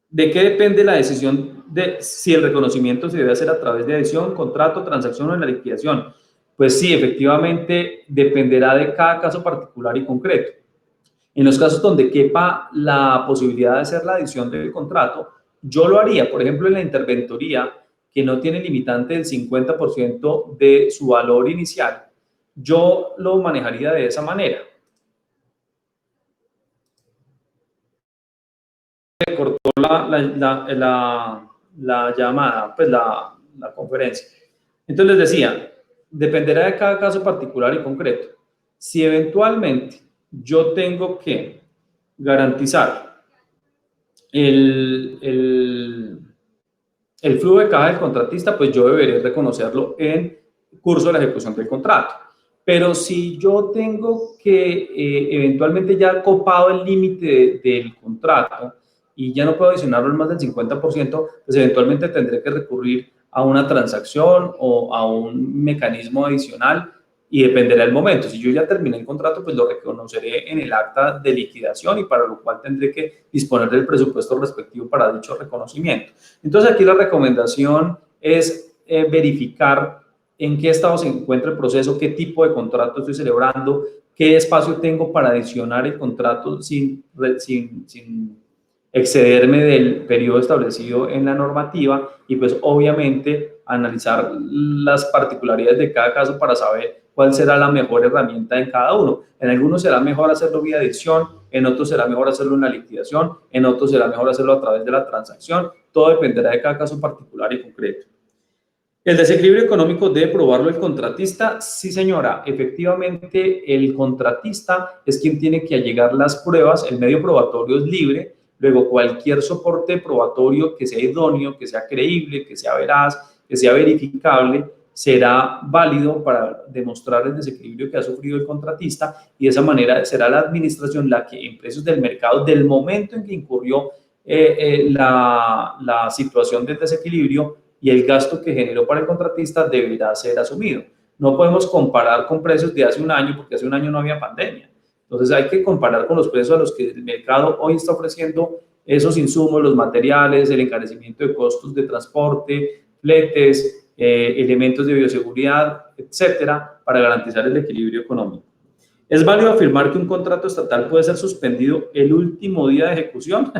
¿de qué depende la decisión de si el reconocimiento se debe hacer a través de adhesión, contrato, transacción o en la liquidación? Pues sí, efectivamente dependerá de cada caso particular y concreto. En los casos donde quepa la posibilidad de hacer la adición del contrato, yo lo haría, por ejemplo, en la interventoría, que no tiene limitante del 50% de su valor inicial, yo lo manejaría de esa manera. Cortó la llamada, pues la conferencia. Entonces les decía, dependerá de cada caso particular y concreto. Si eventualmente yo tengo que garantizar el flujo de caja del contratista, pues yo deberé reconocerlo en curso de la ejecución del contrato. Pero si yo tengo que eventualmente ya copado el límite del contrato y ya no puedo adicionarlo en más del 50%, pues eventualmente tendré que recurrir a una transacción o a un mecanismo adicional y dependerá del momento. Si yo ya terminé el contrato, pues lo reconoceré en el acta de liquidación y para lo cual tendré que disponer del presupuesto respectivo para dicho reconocimiento. Entonces aquí la recomendación es verificar en qué estado se encuentra el proceso, qué tipo de contrato estoy celebrando, qué espacio tengo para adicionar el contrato sin excederme del periodo establecido en la normativa y pues obviamente analizar las particularidades de cada caso para saber cuál será la mejor herramienta en cada uno. En algunos será mejor hacerlo vía adición, en otros será mejor hacerlo en la liquidación, en otros será mejor hacerlo a través de la transacción. Todo dependerá de cada caso particular y concreto. ¿El desequilibrio económico debe probarlo el contratista? Sí, señora. Efectivamente, el contratista es quien tiene que allegar las pruebas. El medio probatorio es libre. Luego, cualquier soporte probatorio que sea idóneo, que sea creíble, que sea veraz, que sea verificable, será válido para demostrar el desequilibrio que ha sufrido el contratista y de esa manera será la administración la que en precios del mercado del momento en que incurrió la situación del desequilibrio y el gasto que generó para el contratista deberá ser asumido. No podemos comparar con precios de hace un año porque hace un año no había pandemia. Entonces hay que comparar con los precios a los que el mercado hoy está ofreciendo esos insumos, los materiales, el encarecimiento de costos de transporte, fletes, elementos de bioseguridad, etcétera, para garantizar el equilibrio económico. ¿Es válido afirmar que un contrato estatal puede ser suspendido el último día de ejecución?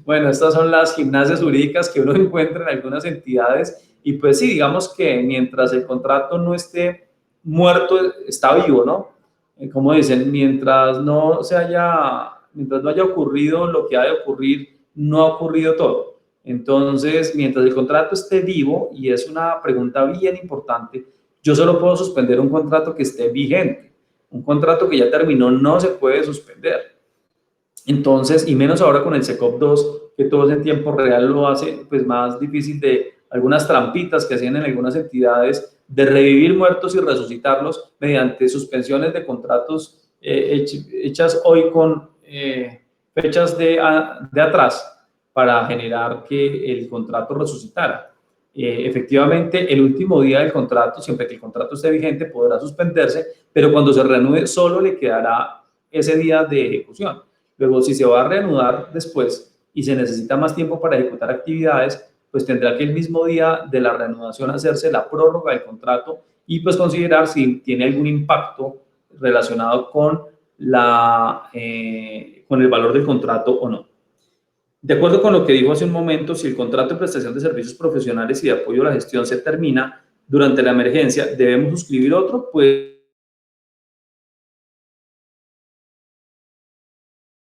Bueno, estas son las gimnasias jurídicas que uno encuentra en algunas entidades y pues sí, digamos que mientras el contrato no esté muerto, está vivo, ¿no? Como dicen, mientras no haya ocurrido lo que ha de ocurrir, no ha ocurrido todo. Entonces, mientras el contrato esté vivo, y es una pregunta bien importante, yo solo puedo suspender un contrato que esté vigente. Un contrato que ya terminó no se puede suspender. Entonces, y menos ahora con el SECOP 2, que todo es en tiempo real, lo hace pues más difícil de algunas trampitas que hacían en algunas entidades de revivir muertos y resucitarlos mediante suspensiones de contratos hechas hoy con fechas de atrás para generar que el contrato resucitara. efectivamente el último día del contrato, siempre que el contrato esté vigente, podrá suspenderse, pero cuando se reanude solo le quedará ese día de ejecución. Luego, si se va a reanudar después y se necesita más tiempo para ejecutar actividades, pues tendrá que el mismo día de la reanudación hacerse la prórroga del contrato y pues considerar si tiene algún impacto relacionado con el valor del contrato o no. De acuerdo con lo que dijo hace un momento, si el contrato de prestación de servicios profesionales y de apoyo a la gestión se termina durante la emergencia, ¿debemos suscribir otro? Pues